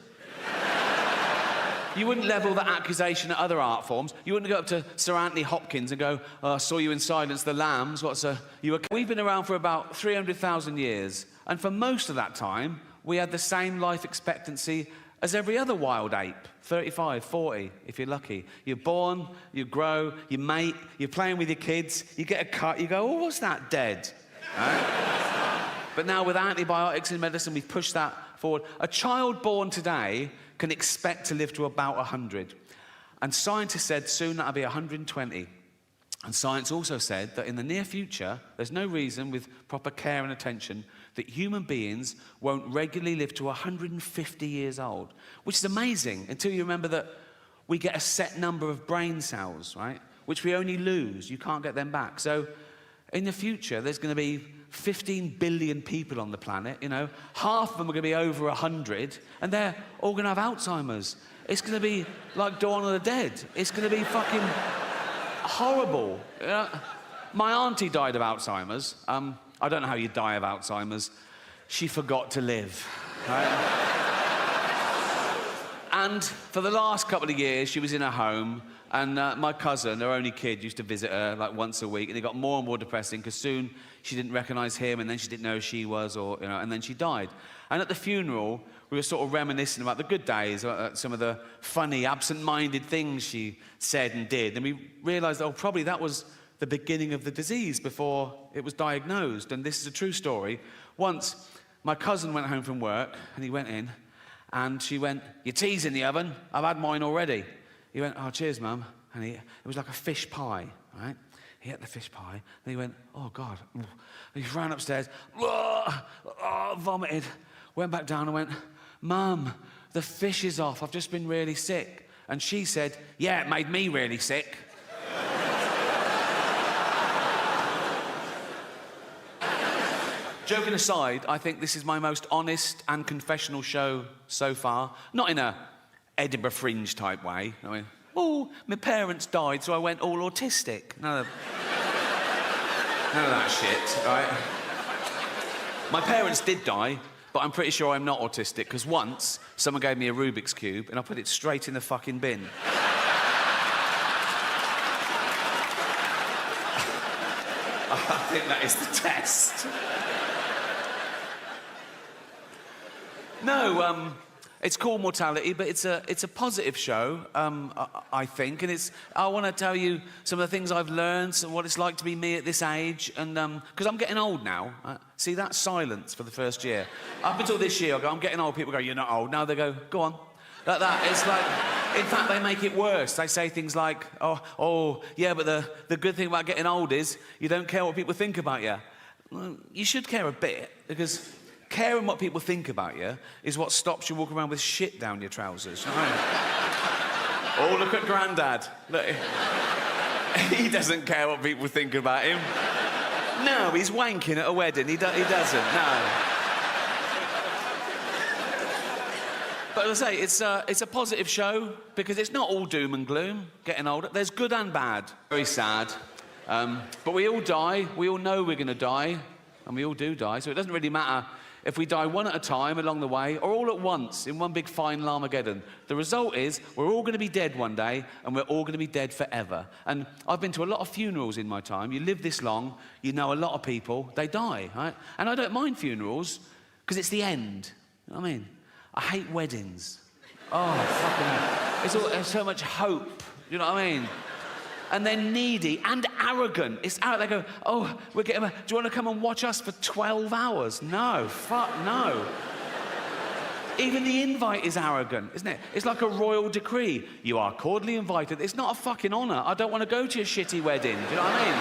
You wouldn't level that accusation at other art forms. You wouldn't go up to Sir Anthony Hopkins and go, oh, I saw you in Silence of the Lambs. We've been around for about 300,000 years. And for most of that time, we had the same life expectancy as every other wild ape. 35, 40, if you're lucky. You're born, you grow, you mate, you're playing with your kids, you get a cut, you go, oh, what's that, dead? Right? But now with antibiotics in medicine, we've pushed that forward. A child born today can expect to live to about 100. And scientists said soon that'll be 120. And science also said that in the near future, there's no reason with proper care and attention that human beings won't regularly live to 150 years old, which is amazing until you remember that we get a set number of brain cells, right? Which we only lose. You can't get them back. So in the future, there's going to be 15 billion people on the planet, you know. Half of them are going to be over 100, and they're all going to have Alzheimer's. It's going to be like Dawn of the Dead. It's going to be fucking horrible. You know? My auntie died of Alzheimer's. I don't know how you die of Alzheimer's. She forgot to live. Right? And for the last couple of years, she was in her home, and my cousin, her only kid, used to visit her like once a week, and it got more and more depressing because soon she didn't recognise him, and then she didn't know who she was, or you know, and then she died. And at the funeral, we were sort of reminiscing about the good days, about some of the funny, absent-minded things she said and did, and we realised, oh, probably that was the beginning of the disease before it was diagnosed. And this is a true story. Once, my cousin went home from work, and he went in, and she went, your tea's in the oven, I've had mine already. He went, oh, cheers, Mum. And it was like a fish pie, right? He ate the fish pie, and he went, oh, God. And he ran upstairs, vomited, went back down and went, Mum, the fish is off, I've just been really sick. And she said, yeah, it made me really sick. Joking aside, I think this is my most honest and confessional show so far. Not in a Edinburgh Fringe type way. I mean, oh, my parents died, so I went all autistic. None of that shit, right? My parents did die, but I'm pretty sure I'm not autistic, because once someone gave me a Rubik's Cube and I put it straight in the fucking bin. I think that is the test. No, it's called Mortality, but it's a positive show, I think, and I want to tell you some of the things I've learned, and what it's like to be me at this age, and because I'm getting old now. See that silence for the first year. Up until this year, I go, I'm getting old. People go, you're not old. Now they go, go on, like that. It's like, in fact, they make it worse. They say things like, oh, yeah, but the good thing about getting old is you don't care what people think about you. Well, you should care a bit, because caring what people think about you is what stops you walking around with shit down your trousers. Oh, look at Grandad. Look, he doesn't care what people think about him. No, he's wanking at a wedding. He doesn't, no. But as I say, it's a positive show, because it's not all doom and gloom, getting older. There's good and bad. Very sad. But we all die. We all know we're going to die. And we all do die, so it doesn't really matter if we die one at a time along the way, or all at once in one big final Armageddon. The result is we're all going to be dead one day, and we're all going to be dead forever. And I've been to a lot of funerals in my time. You live this long, you know a lot of people, they die, right? And I don't mind funerals, because it's the end. You know what I mean? I hate weddings. Oh, fucking hell. It's so much hope. You know what I mean? And they're needy and arrogant. It's out. They go, oh, do you want to come and watch us for 12 hours? No, fuck no. Even the invite is arrogant, isn't it? It's like a royal decree. You are cordially invited. It's not a fucking honour. I don't want to go to your shitty wedding. Do you know what I mean?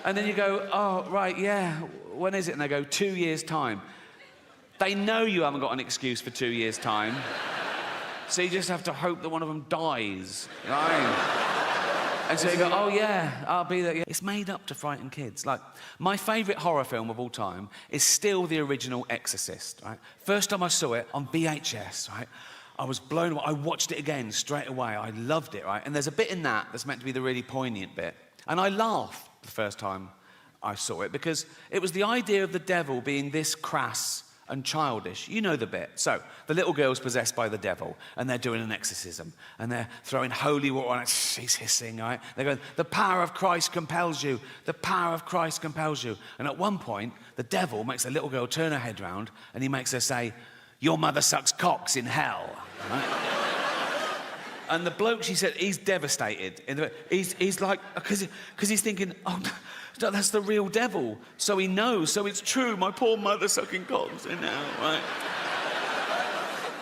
And then you go, oh, right, yeah, when is it? And they go, 2 years' time. They know you haven't got an excuse for 2 years' time. So you just have to hope that one of them dies. You know what I mean? And so you go, oh, yeah, I'll be there. Yeah. It's made up to frighten kids. Like, my favourite horror film of all time is still the original Exorcist, right? First time I saw it on VHS, right? I was blown away. I watched it again straight away. I loved it, right? And there's a bit in that that's meant to be the really poignant bit. And I laughed the first time I saw it, because it was the idea of the devil being this crass and childish. You know the bit. So, the little girl's possessed by the devil, and they're doing an exorcism, and they're throwing holy water on it. She's hissing, right? They're going, the power of Christ compels you. The power of Christ compels you. And at one point, the devil makes the little girl turn her head round, and he makes her say, your mother sucks cocks in hell. Right? And the bloke, she said, he's devastated. He's like, because he's thinking, oh, no, that's the real devil. So he knows, so it's true, my poor mother sucking cocks in hell, right?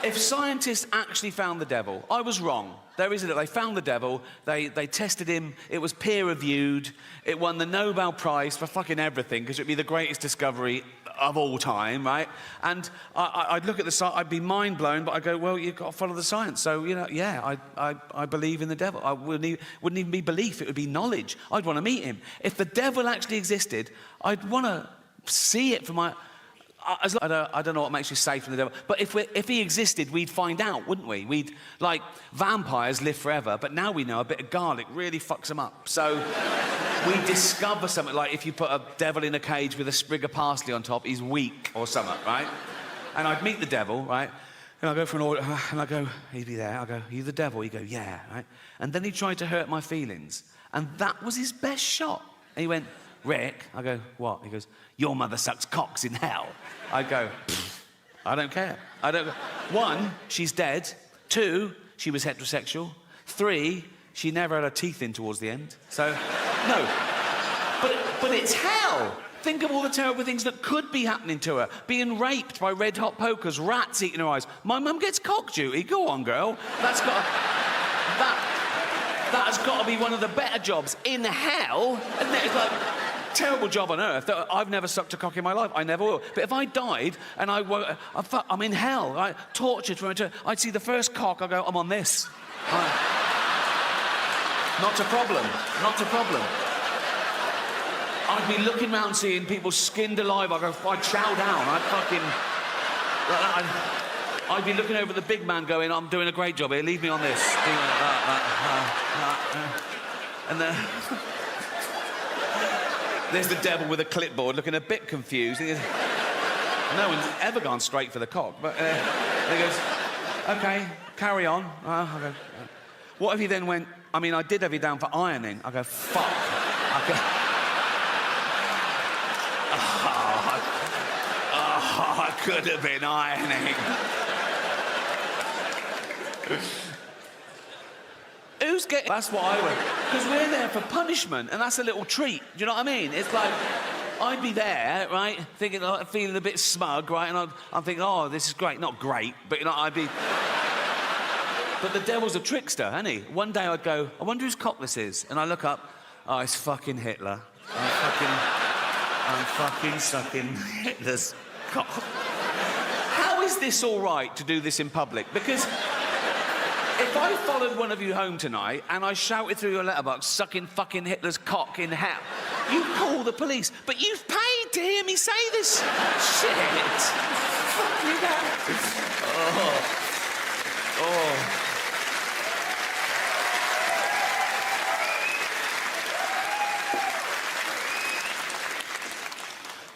If scientists actually found the devil, I was wrong. There isn't it. They found the devil, they tested him, it was peer-reviewed, it won the Nobel Prize for fucking everything, because it would be the greatest discovery of all time, right? And I'd look at the science, I'd be mind-blown, but I'd go, well, you've got to follow the science. So, you know, yeah, I believe in the devil. I wouldn't even be belief, it would be knowledge. I'd want to meet him. If the devil actually existed, I'd want to see it for my... I don't know what makes you safe from the devil, but if he existed, we'd find out, wouldn't we? We'd, like, vampires live forever, but now we know a bit of garlic really fucks them up. So we discover something, like if you put a devil in a cage with a sprig of parsley on top, he's weak or something, right? And I'd meet the devil, right? And I'd go for an order, and I'd go, he'd be there. I'd go, are you the devil? He'd go, yeah, right? And then he tried to hurt my feelings, and that was his best shot. And he went, Rick, I go, what? He goes, your mother sucks cocks in hell. I go, I don't care. I don't. 1, she's dead. 2, she was heterosexual. 3, she never had her teeth in towards the end. So, no. But it's hell. Think of all the terrible things that could be happening to her. Being raped by red-hot pokers, rats eating her eyes. My mum gets cock duty. Go on, girl. That's got to be one of the better jobs in hell. And it's like... terrible job on earth. I've never sucked a cock in my life. I never will. But if I died and I'm in hell, right? Tortured for eternity, I'd see the first cock, I'd go, I'm on this. Not a problem. Not a problem. I'd be looking round seeing people skinned alive. I'd chow down. I'd be looking over the big man going, I'm doing a great job here. Leave me on this. And then... there's the devil with a clipboard looking a bit confused. No one's ever gone straight for the cock. But he goes, OK, carry on. I go, what if he then went, I mean, I did have you down for ironing. I go, fuck. I could have been ironing. Who's getting... That's what I went. Because we're there for punishment, and that's a little treat. Do you know what I mean? It's like, I'd be there, right, thinking, feeling a bit smug, right, and I'm thinking, oh, this is great. Not great, but, you know, I'd be... But the devil's a trickster, isn't he? One day I'd go, I wonder whose cock this is. And I look up, oh, it's fucking Hitler. I'm fucking sucking Hitler's cock. How is this all right to do this in public? Because... if I followed one of you home tonight and I shouted through your letterbox, sucking fucking Hitler's cock in hell, you call the police. But you've paid to hear me say this shit. Fuck you, that. Oh.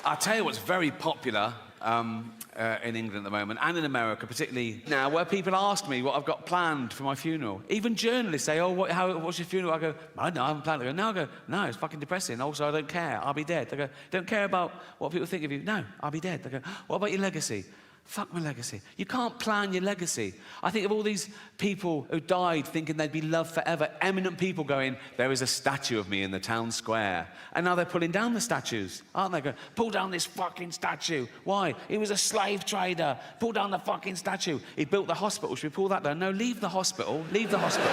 I'll tell you what's very popular in England at the moment, and in America particularly now, where people ask me what I've got planned for my funeral. Even journalists say, oh, what's your funeral? I go, I haven't planned it. I go, no, no, it's fucking depressing. Also, I don't care. I'll be dead. They go, don't care about what people think of you. No, I'll be dead. They go, what about your legacy? Fuck my legacy. You can't plan your legacy. I think of all these people who died thinking they'd be loved forever, eminent people going, there is a statue of me in the town square. And now they're pulling down the statues, aren't they? Going, pull down this fucking statue. Why? He was a slave trader. Pull down the fucking statue. He built the hospital. Should we pull that down? No, leave the hospital. Leave the hospital.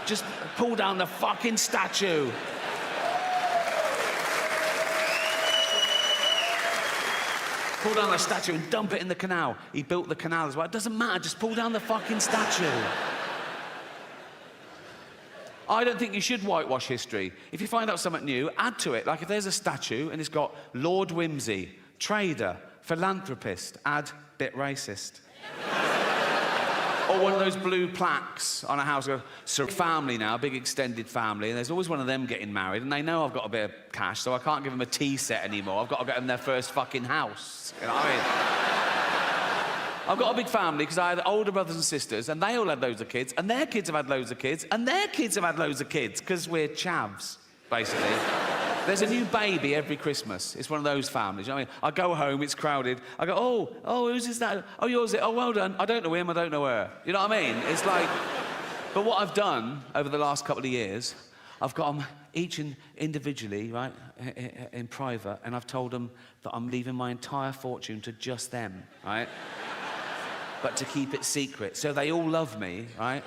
Just pull down the fucking statue. Pull down the statue and dump it in the canal. He built the canal as well. It doesn't matter, just pull down the fucking statue. I don't think you should whitewash history. If you find out something new, add to it. Like if there's a statue and it's got Lord Whimsy, trader, philanthropist, add bit racist. Or one of those blue plaques on a house. So family now, big extended family, and there's always one of them getting married, and they know I've got a bit of cash, so I can't give them a tea set anymore. I've got to get them their first fucking house. You know what I mean? I've got a big family because I had older brothers and sisters, and they all had loads of kids, and their kids have had loads of kids, and their kids have had loads of kids, because we're chavs, basically. There's a new baby every Christmas. It's one of those families. You know what I mean? I go home, it's crowded. I go, oh, who's this? That? Oh, yours? Oh, well done. I don't know him, I don't know her. You know what I mean? It's like... But what I've done over the last couple of years, I've got them each individually, right, in private, and I've told them that I'm leaving my entire fortune to just them, right? But to keep it secret. So they all love me, right?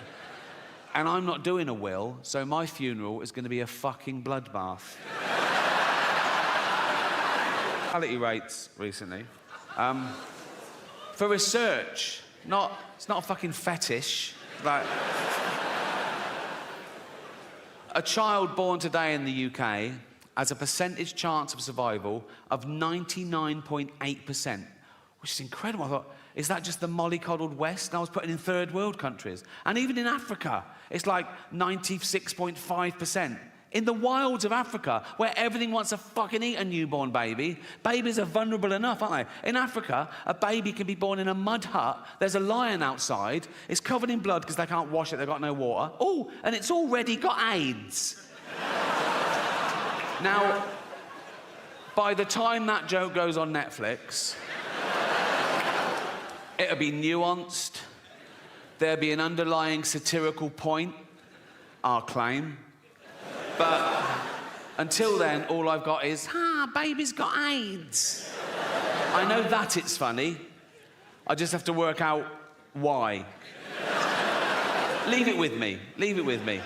And I'm not doing a will, so my funeral is going to be a fucking bloodbath. Mortality rates recently. For research, it's not a fucking fetish. Like, a child born today in the UK has a percentage chance of survival of 99.8%, which is incredible. I thought, is that just the mollycoddled West? And I was putting in third world countries. And even in Africa, it's like 96.5%. In the wilds of Africa, where everything wants to fucking eat a newborn baby, babies are vulnerable enough, aren't they? In Africa, a baby can be born in a mud hut. There's a lion outside. It's covered in blood because they can't wash it. They've got no water. Oh, and it's already got AIDS. Now, by the time that joke goes on Netflix, it'll be nuanced. There'll be an underlying satirical point, I'll claim. But until then, all I've got is, baby's got AIDS. I know that it's funny. I just have to work out why. Leave it with me. Leave it with me.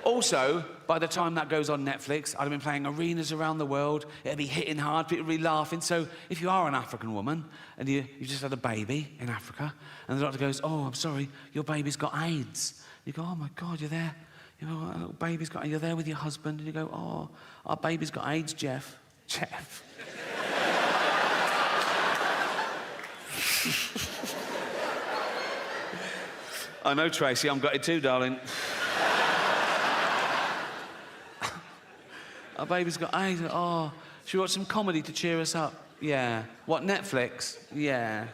Also, by the time that goes on Netflix, I'd have been playing arenas around the world. It'll be hitting hard, people will be laughing. So if you are an African woman and you've just had a baby in Africa, and the doctor goes, oh, I'm sorry, your baby's got AIDS. You go, oh my God, you're there. You know, our little baby's got... You're there with your husband, and you go, oh, our baby's got AIDS, Jeff. Jeff. I know, Tracy, I'm gutted too, darling. Our baby's got AIDS. Oh, should we watch some comedy to cheer us up? Yeah. What, Netflix? Yeah.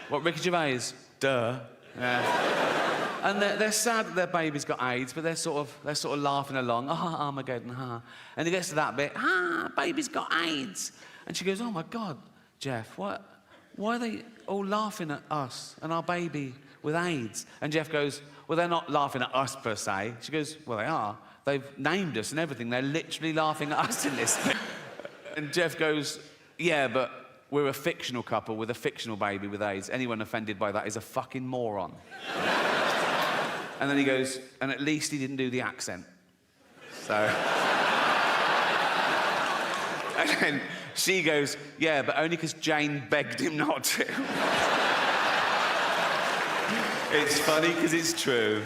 What, Ricky Gervais? Duh. Yeah. And they're sad that their baby's got AIDS, but they're sort of laughing along. Armageddon, And it gets to that bit, baby's got AIDS. And she goes, oh my God, Jeff, why are they all laughing at us and our baby with AIDS? And Jeff goes, well, they're not laughing at us per se. She goes, well, they are. They've named us and everything. They're literally laughing at us in this. And Jeff goes, yeah, but we're a fictional couple with a fictional baby with AIDS. Anyone offended by that is a fucking moron. And then he goes, and at least he didn't do the accent. So... And then she goes, yeah, but only because Jane begged him not to. It's funny because it's true.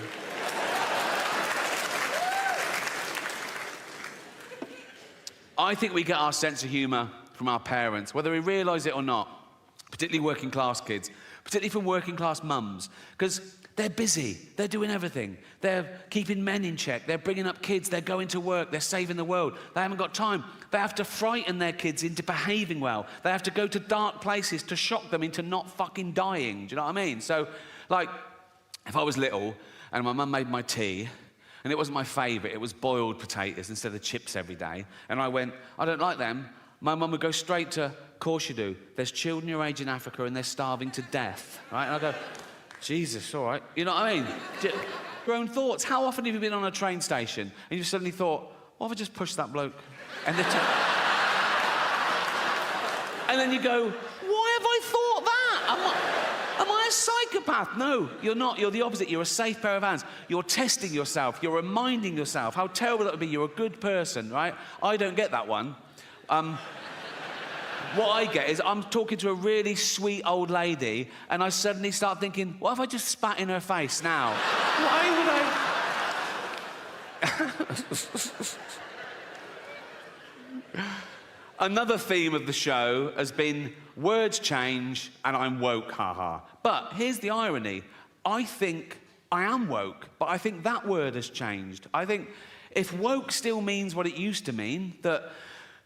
I think we get our sense of humour from our parents, whether we realise it or not, particularly working class kids, particularly from working class mums, because they're busy, they're doing everything. They're keeping men in check, they're bringing up kids, they're going to work, they're saving the world. They haven't got time. They have to frighten their kids into behaving well. They have to go to dark places to shock them into not fucking dying. Do you know what I mean? So, like, if I was little and my mum made my tea, and it wasn't my favourite, it was boiled potatoes instead of chips every day, and I went, I don't like them, my mum would go straight to, of course you do. There's children your age in Africa and they're starving to death, right? And I go, Jesus, all right. You know what I mean? Your own thoughts. How often have you been on a train station and you suddenly thought, what if I just pushed that bloke? And then you go, why have I thought that? Am I a psychopath? No, you're not. You're the opposite. You're a safe pair of hands. You're testing yourself. You're reminding yourself how terrible that would be. You're a good person, right? I don't get that one. What I get is I'm talking to a really sweet old lady and I suddenly start thinking, what if I just spat in her face now? Why would I? Another theme of the show has been words change and I'm woke, haha. But here's the irony. I think I am woke, but I think that word has changed. I think if woke still means what it used to mean, that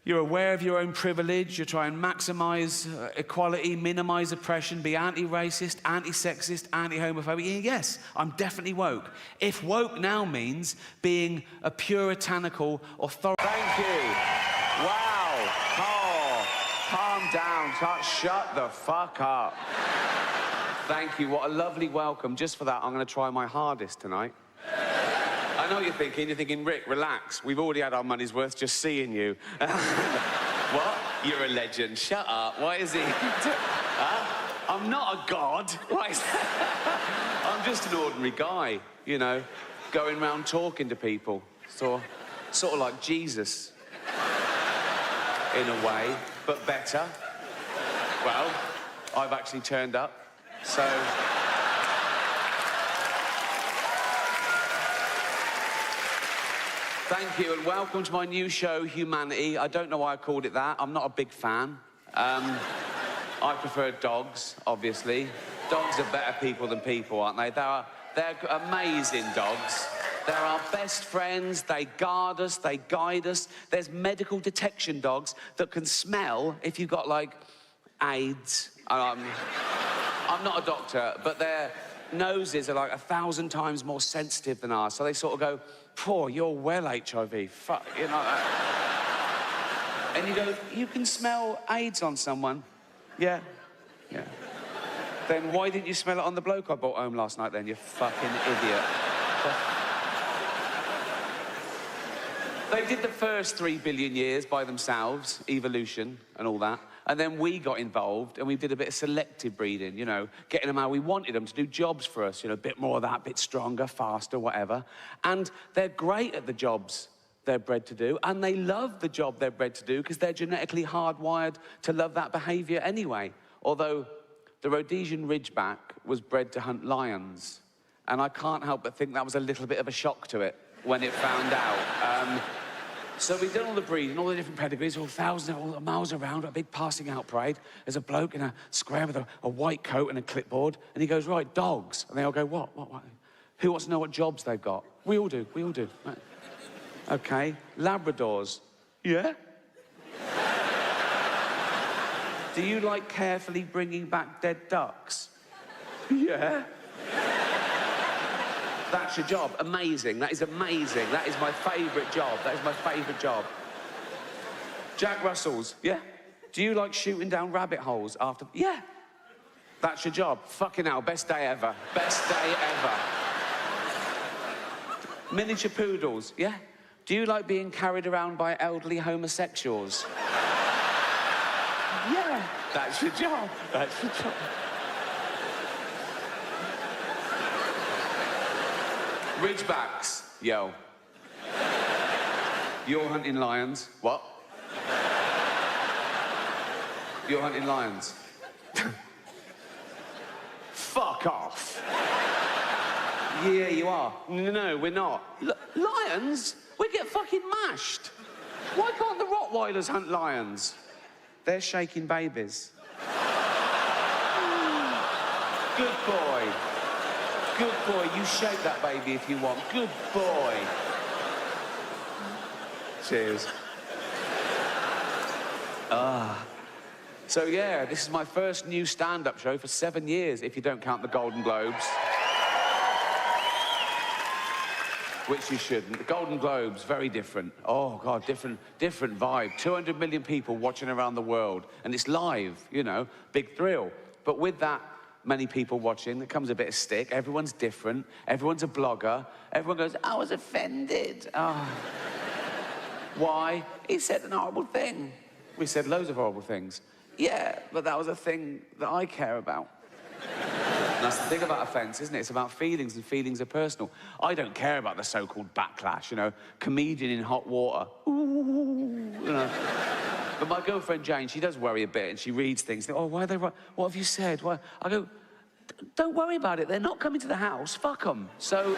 you're aware of your own privilege, you try and maximise equality, minimise oppression, be anti-racist, anti-sexist, anti-homophobic, yes, I'm definitely woke. If woke now means being a puritanical authority... Thank you. Wow. Oh, calm down. Shut the fuck up. Thank you. What a lovely welcome. Just for that, I'm going to try my hardest tonight. I know what you're thinking. You're thinking, Rick, relax. We've already had our money's worth just seeing you. What? You're a legend. Shut up. Why is he... Huh? I'm not a god. Why is that? I'm just an ordinary guy, you know, going around talking to people. Sort of like Jesus. In a way, but better. Well, I've actually turned up, so... Thank you, and welcome to my new show, Humanity. I don't know why I called it that. I'm not a big fan. I prefer dogs, obviously. Dogs are better people than people, aren't they? They're amazing dogs. They're our best friends. They guard us. They guide us. There's medical detection dogs that can smell if you've got, like, AIDS. I'm not a doctor, but their noses are, like, 1,000 times more sensitive than ours. So they sort of go, "Poor, you're well HIV. Fuck," you know. And you go, "You can smell AIDS on someone." Yeah. Yeah. Then why didn't you smell it on the bloke I brought home last night then, you fucking idiot? They did the first 3 billion years by themselves, evolution and all that. And then we got involved and we did a bit of selective breeding, you know, getting them how we wanted them to do jobs for us, you know, a bit more of that, a bit stronger, faster, whatever. And they're great at the jobs they're bred to do, and they love the job they're bred to do because they're genetically hardwired to love that behaviour anyway. Although the Rhodesian Ridgeback was bred to hunt lions, and I can't help but think that was a little bit of a shock to it when it found out. So we've done all the breeding, all the different pedigrees, all thousands, all the miles around, a big passing out parade. There's a bloke in a square with a white coat and a clipboard, and he goes, "Right, dogs." And they all go, what? Who wants to know what jobs they've got? We all do. Right. Okay, Labradors. Yeah? Do you like carefully bringing back dead ducks? Yeah. That's your job. Amazing. That is amazing. That is my favourite job. That is my favourite job. Jack Russells. Yeah. Do you like shooting down rabbit holes after... Yeah. That's your job. Fucking hell. Best day ever. Best day ever. Miniature poodles. Yeah. Do you like being carried around by elderly homosexuals? Yeah. That's your job. That's your job. Ridgebacks, yo. You're hunting lions. What? You're hunting lions. Fuck off. Yeah, you are. No, we're not. Lions? We get fucking mashed. Why can't the Rottweilers hunt lions? They're shaking babies. Good boy. Good boy, you shake that baby if you want. Good boy. Cheers. So yeah, this is my first new stand-up show for 7 years, if you don't count the Golden Globes. Which you shouldn't. The Golden Globes, very different. Oh, God, different vibe. 200 million people watching around the world. And it's live, you know, big thrill. But with that many people watching, there comes a bit of stick. Everyone's different. Everyone's a blogger. Everyone goes, "I was offended." Oh. Why? He said an horrible thing. We said loads of horrible things. Yeah, but that was a thing that I care about. And that's the thing about offence, isn't it? It's about feelings, and feelings are personal. I don't care about the so-called backlash, you know, comedian in hot water. Ooh, you know. But my girlfriend Jane, she does worry a bit, and she reads things. Oh, why are they? What have you said? Why? I go, don't worry about it. They're not coming to the house. Fuck them. So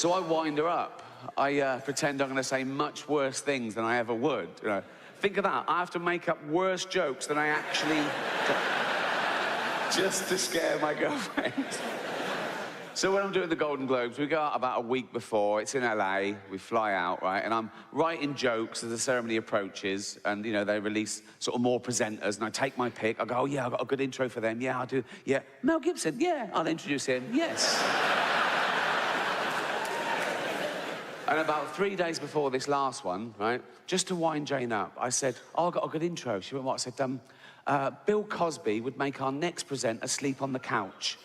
I wind her up. I pretend I'm going to say much worse things than I ever would. You know, think of that. I have to make up worse jokes than I actually just to scare my girlfriend. So when I'm doing the Golden Globes, we go out about a week before. It's in LA. We fly out, right? And I'm writing jokes as the ceremony approaches. And, you know, they release sort of more presenters. And I take my pick. I go, oh, yeah, I've got a good intro for them. Yeah, I'll do. Yeah. Mel Gibson. Yeah, I'll introduce him. Yes. And about 3 days before this last one, right, just to wind Jane up, I said, oh, I've got a good intro. She went, what? I said, Bill Cosby would make our next presenter sleep on the couch.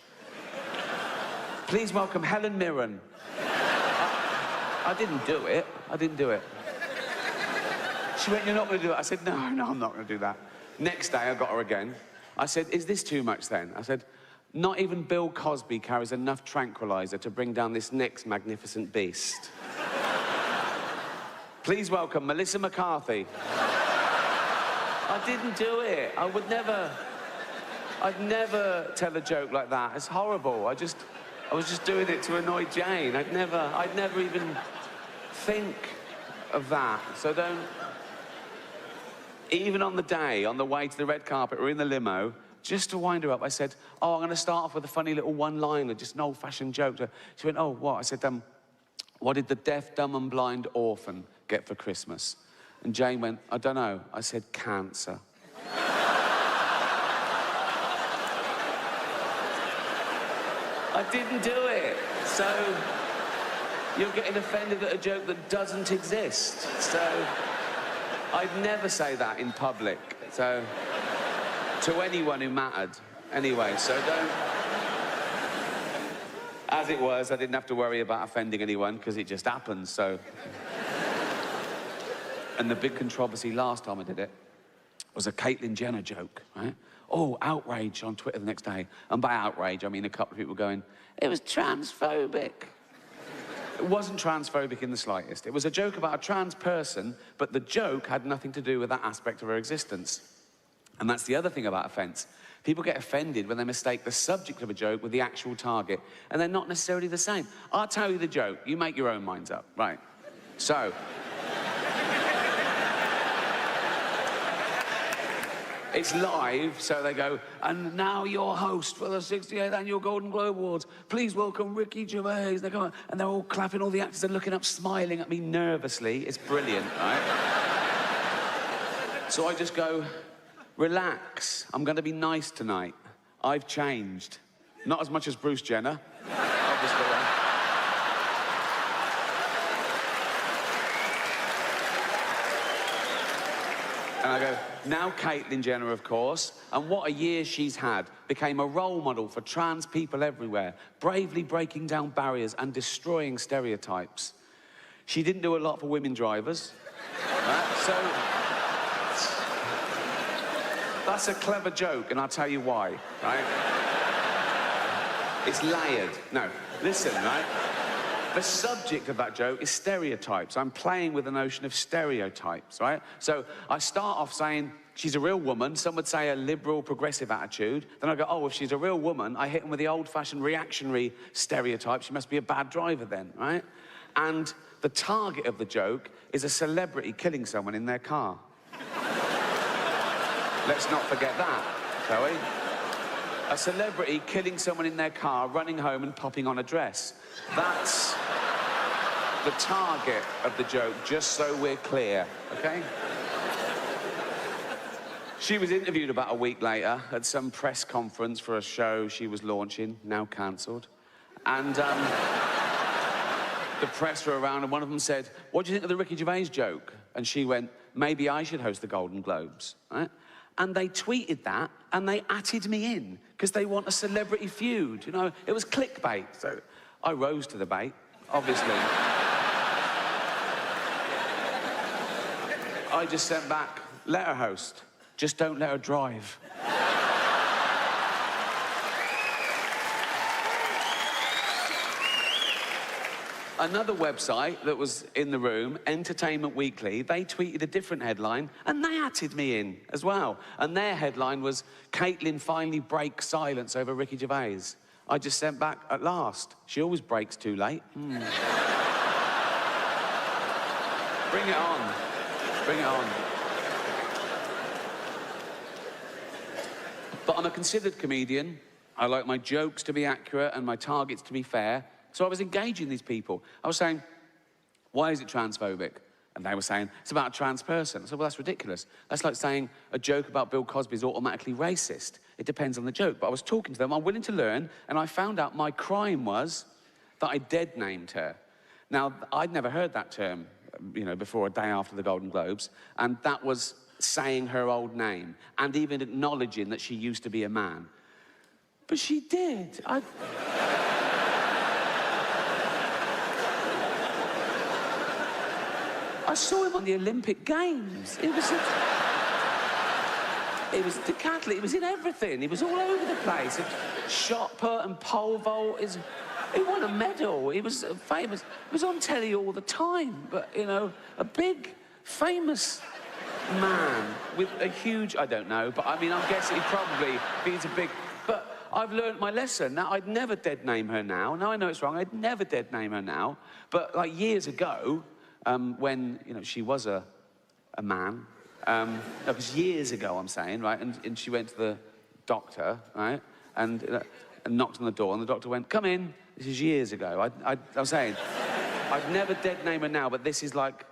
Please welcome Helen Mirren. I didn't do it. I didn't do it. She went, you're not going to do it? I said, no, I'm not going to do that. Next day, I got her again. I said, is this too much then? I said, not even Bill Cosby carries enough tranquilizer to bring down this next magnificent beast. Please welcome Melissa McCarthy. I didn't do it. I'd never tell a joke like that. It's horrible. I was just doing it to annoy Jane. I'd never even think of that. So don't... Even on the day, on the way to the red carpet, or in the limo, just to wind her up, I said, oh, I'm going to start off with a funny little one-liner, just an old-fashioned joke. She went, oh, what? I said, what did the deaf, dumb and blind orphan get for Christmas? And Jane went, I don't know. I said, cancer. I didn't do it. So you're getting offended at a joke that doesn't exist. So I'd never say that in public. So to anyone who mattered. Anyway, so don't... As it was, I didn't have to worry about offending anyone because it just happens, so... And the big controversy last time I did it was a Caitlyn Jenner joke, right? Oh, outrage on Twitter the next day. And by outrage, I mean a couple of people going, it was transphobic. It wasn't transphobic in the slightest. It was a joke about a trans person, but the joke had nothing to do with that aspect of her existence. And that's the other thing about offence. People get offended when they mistake the subject of a joke with the actual target, and they're not necessarily the same. I'll tell you the joke. You make your own minds up. Right. So... It's live, so they go, and now your host for the 68th Annual Golden Globe Awards, please welcome Ricky Gervais. They come, and they're all clapping, all the actors are looking up, smiling at me nervously. It's brilliant, right? So I just go, relax, I'm going to be nice tonight. I've changed. Not as much as Bruce Jenner, obviously. And I go, now Caitlyn Jenner, of course, and what a year she's had, became a role model for trans people everywhere, bravely breaking down barriers and destroying stereotypes. She didn't do a lot for women drivers, right? So, that's a clever joke, and I'll tell you why, right? It's layered. No, listen, right? The subject of that joke is stereotypes. I'm playing with the notion of stereotypes, right? So I start off saying, she's a real woman. Some would say a liberal, progressive attitude. Then I go, oh, if she's a real woman, I hit them with the old-fashioned reactionary stereotype. She must be a bad driver then, right? And the target of the joke is a celebrity killing someone in their car. Let's not forget that, shall we? A celebrity killing someone in their car, running home and popping on a dress. That's the target of the joke, just so we're clear, okay? She was interviewed about a week later at some press conference for a show she was launching, now cancelled. And the press were around and one of them said, what do you think of the Ricky Gervais joke? And she went, maybe I should host the Golden Globes, right? And they tweeted that, and they atted me in, because they want a celebrity feud, you know? It was clickbait, so I rose to the bait, obviously. I just sent back, let her host, just don't let her drive. Another website that was in the room, Entertainment Weekly, they tweeted a different headline, and they atted me in as well. And their headline was, Caitlyn finally breaks silence over Ricky Gervais. I just sent back, at last. She always breaks too late. Bring it on. Bring it on. But I'm a considered comedian. I like my jokes to be accurate and my targets to be fair. So I was engaging these people. I was saying, why is it transphobic? And they were saying, it's about a trans person. I said, well, that's ridiculous. That's like saying a joke about Bill Cosby is automatically racist. It depends on the joke. But I was talking to them, I'm willing to learn, and I found out my crime was that I dead-named her. Now, I'd never heard that term, you know, before a day after the Golden Globes, and that was saying her old name, and even acknowledging that she used to be a man. But she did. I saw him on the Olympic Games. It was decathlon. It was in everything. He was all over the place. Shot put and pole vault. He won a medal. He was famous. He was on telly all the time. But, you know, a big, famous man with a huge... I don't know, but I mean, I'm guessing he's a big... But I've learned my lesson. Now, I'd never dead name her now. Now I know it's wrong. I'd never dead name her now. But, like, years ago... when, you know, she was a man. No, because years ago, I'm saying, right? And she went to the doctor, right? And knocked on the door, and the doctor went, come in. This is years ago. I was saying, I'd never dead name her now, but this is like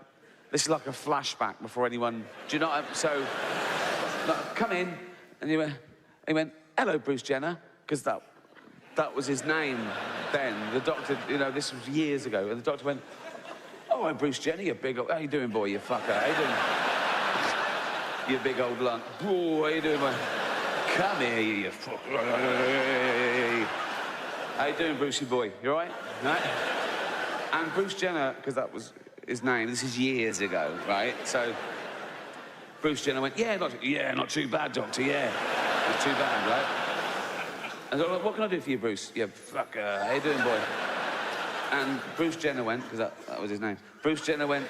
a flashback before anyone... Do you know what So, like, come in. And he went, hello, Bruce Jenner, because that was his name then. The doctor, you know, this was years ago. And the doctor went, oh, hi, Bruce Jenner, you big old... How you doing, boy, you fucker? How you doing? You big old lump. Oh, how you doing, boy? Come here, you fucker. How you doing, Brucey boy? You all right? Right? And Bruce Jenner, because that was his name, this is years ago, right? So Bruce Jenner went, yeah, not too bad, doctor, yeah. Not too bad, right? And I was like, what can I do for you, Bruce? You fucker. How you doing, boy? And Bruce Jenner went, because that was his name. Bruce Jenner went,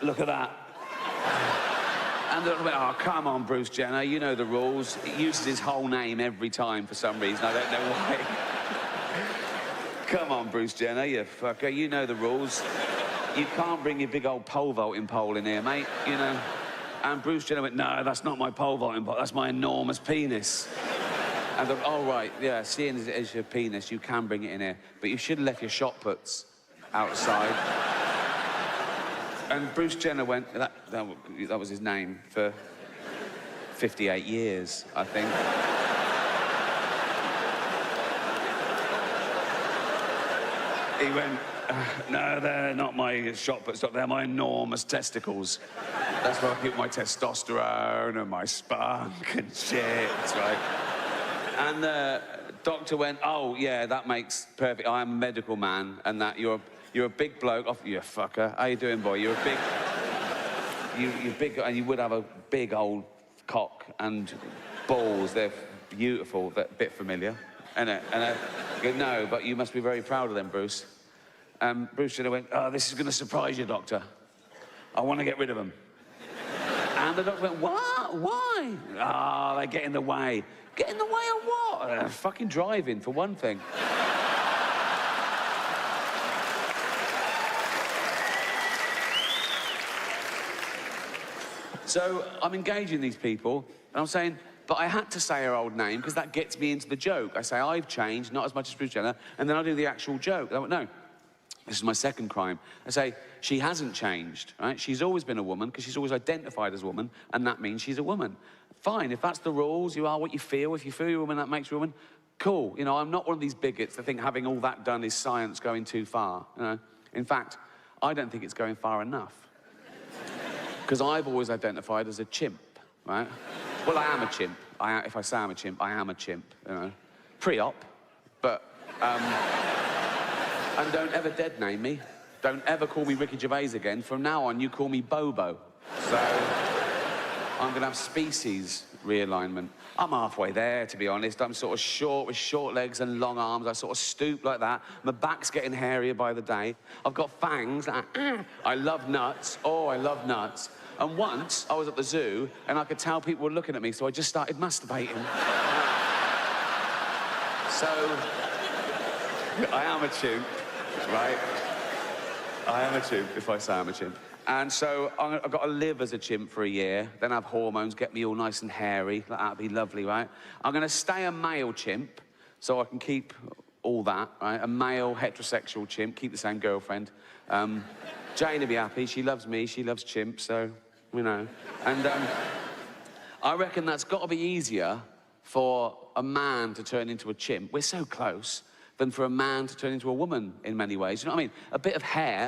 look at that. And they went, oh, come on, Bruce Jenner, you know the rules. He uses his whole name every time for some reason. I don't know why. Come on, Bruce Jenner, you fucker, you know the rules. You can't bring your big old pole vaulting pole in here, mate, you know. And Bruce Jenner went, no, that's not my pole vaulting pole, that's my enormous penis. And they're, oh, right, yeah, seeing as it is your penis, you can bring it in here. But you should have left your shot puts outside. And Bruce Jenner went, that was his name for 58 years, I think. He went, no, they're not my shot puts, they're my enormous testicles. That's where I keep my testosterone and my spunk and shit, right? And the doctor went, oh, yeah, that makes perfect. I'm a medical man, and that you're a big bloke. Oh, you fucker. How you doing, boy? You're a big... You're big, and you would have a big old cock and balls. They're beautiful. They're a bit familiar. And I go, no, but you must be very proud of them, Bruce. Bruce Jenner went, oh, this is going to surprise you, doctor. I want to get rid of them. And the doctor went, what? Why? Ah, they get in the way. Get in the way of what? Fucking driving, for one thing. So I'm engaging these people, and I'm saying, but I had to say her old name, because that gets me into the joke. I say, I've changed, not as much as Bruce Jenner, and then I do the actual joke. I went, no, this is my second crime. I say, she hasn't changed, right? She's always been a woman, because she's always identified as a woman, and that means she's a woman. Fine, if that's the rules, you are what you feel. If you feel you're a woman, that makes you a woman. Cool. You know, I'm not one of these bigots that think having all that done is science going too far. You know? In fact, I don't think it's going far enough. Because I've always identified as a chimp, right? Well, I am a chimp. If I say I'm a chimp, I am a chimp, you know. Pre-op, but... and don't ever dead name me. Don't ever call me Ricky Gervais again. From now on, you call me Bobo. So... I'm going to have species realignment. I'm halfway there, to be honest. I'm sort of short with short legs and long arms. I sort of stoop like that. My back's getting hairier by the day. I've got fangs. I love nuts. Oh, I love nuts. And once, I was at the zoo, and I could tell people were looking at me, so I just started masturbating. So, I am a chimp, right? I am a chimp, if I say I'm a chimp. And so I've got to live as a chimp for a year, then have hormones, get me all nice and hairy. Like, that'd be lovely, right? I'm going to stay a male chimp, so I can keep all that, right? A male heterosexual chimp, keep the same girlfriend. Jane will be happy. She loves me. She loves chimps, so, you know. And I reckon that's got to be easier for a man to turn into a chimp. We're so close. Than for a man to turn into a woman in many ways. You know what I mean? A bit of hair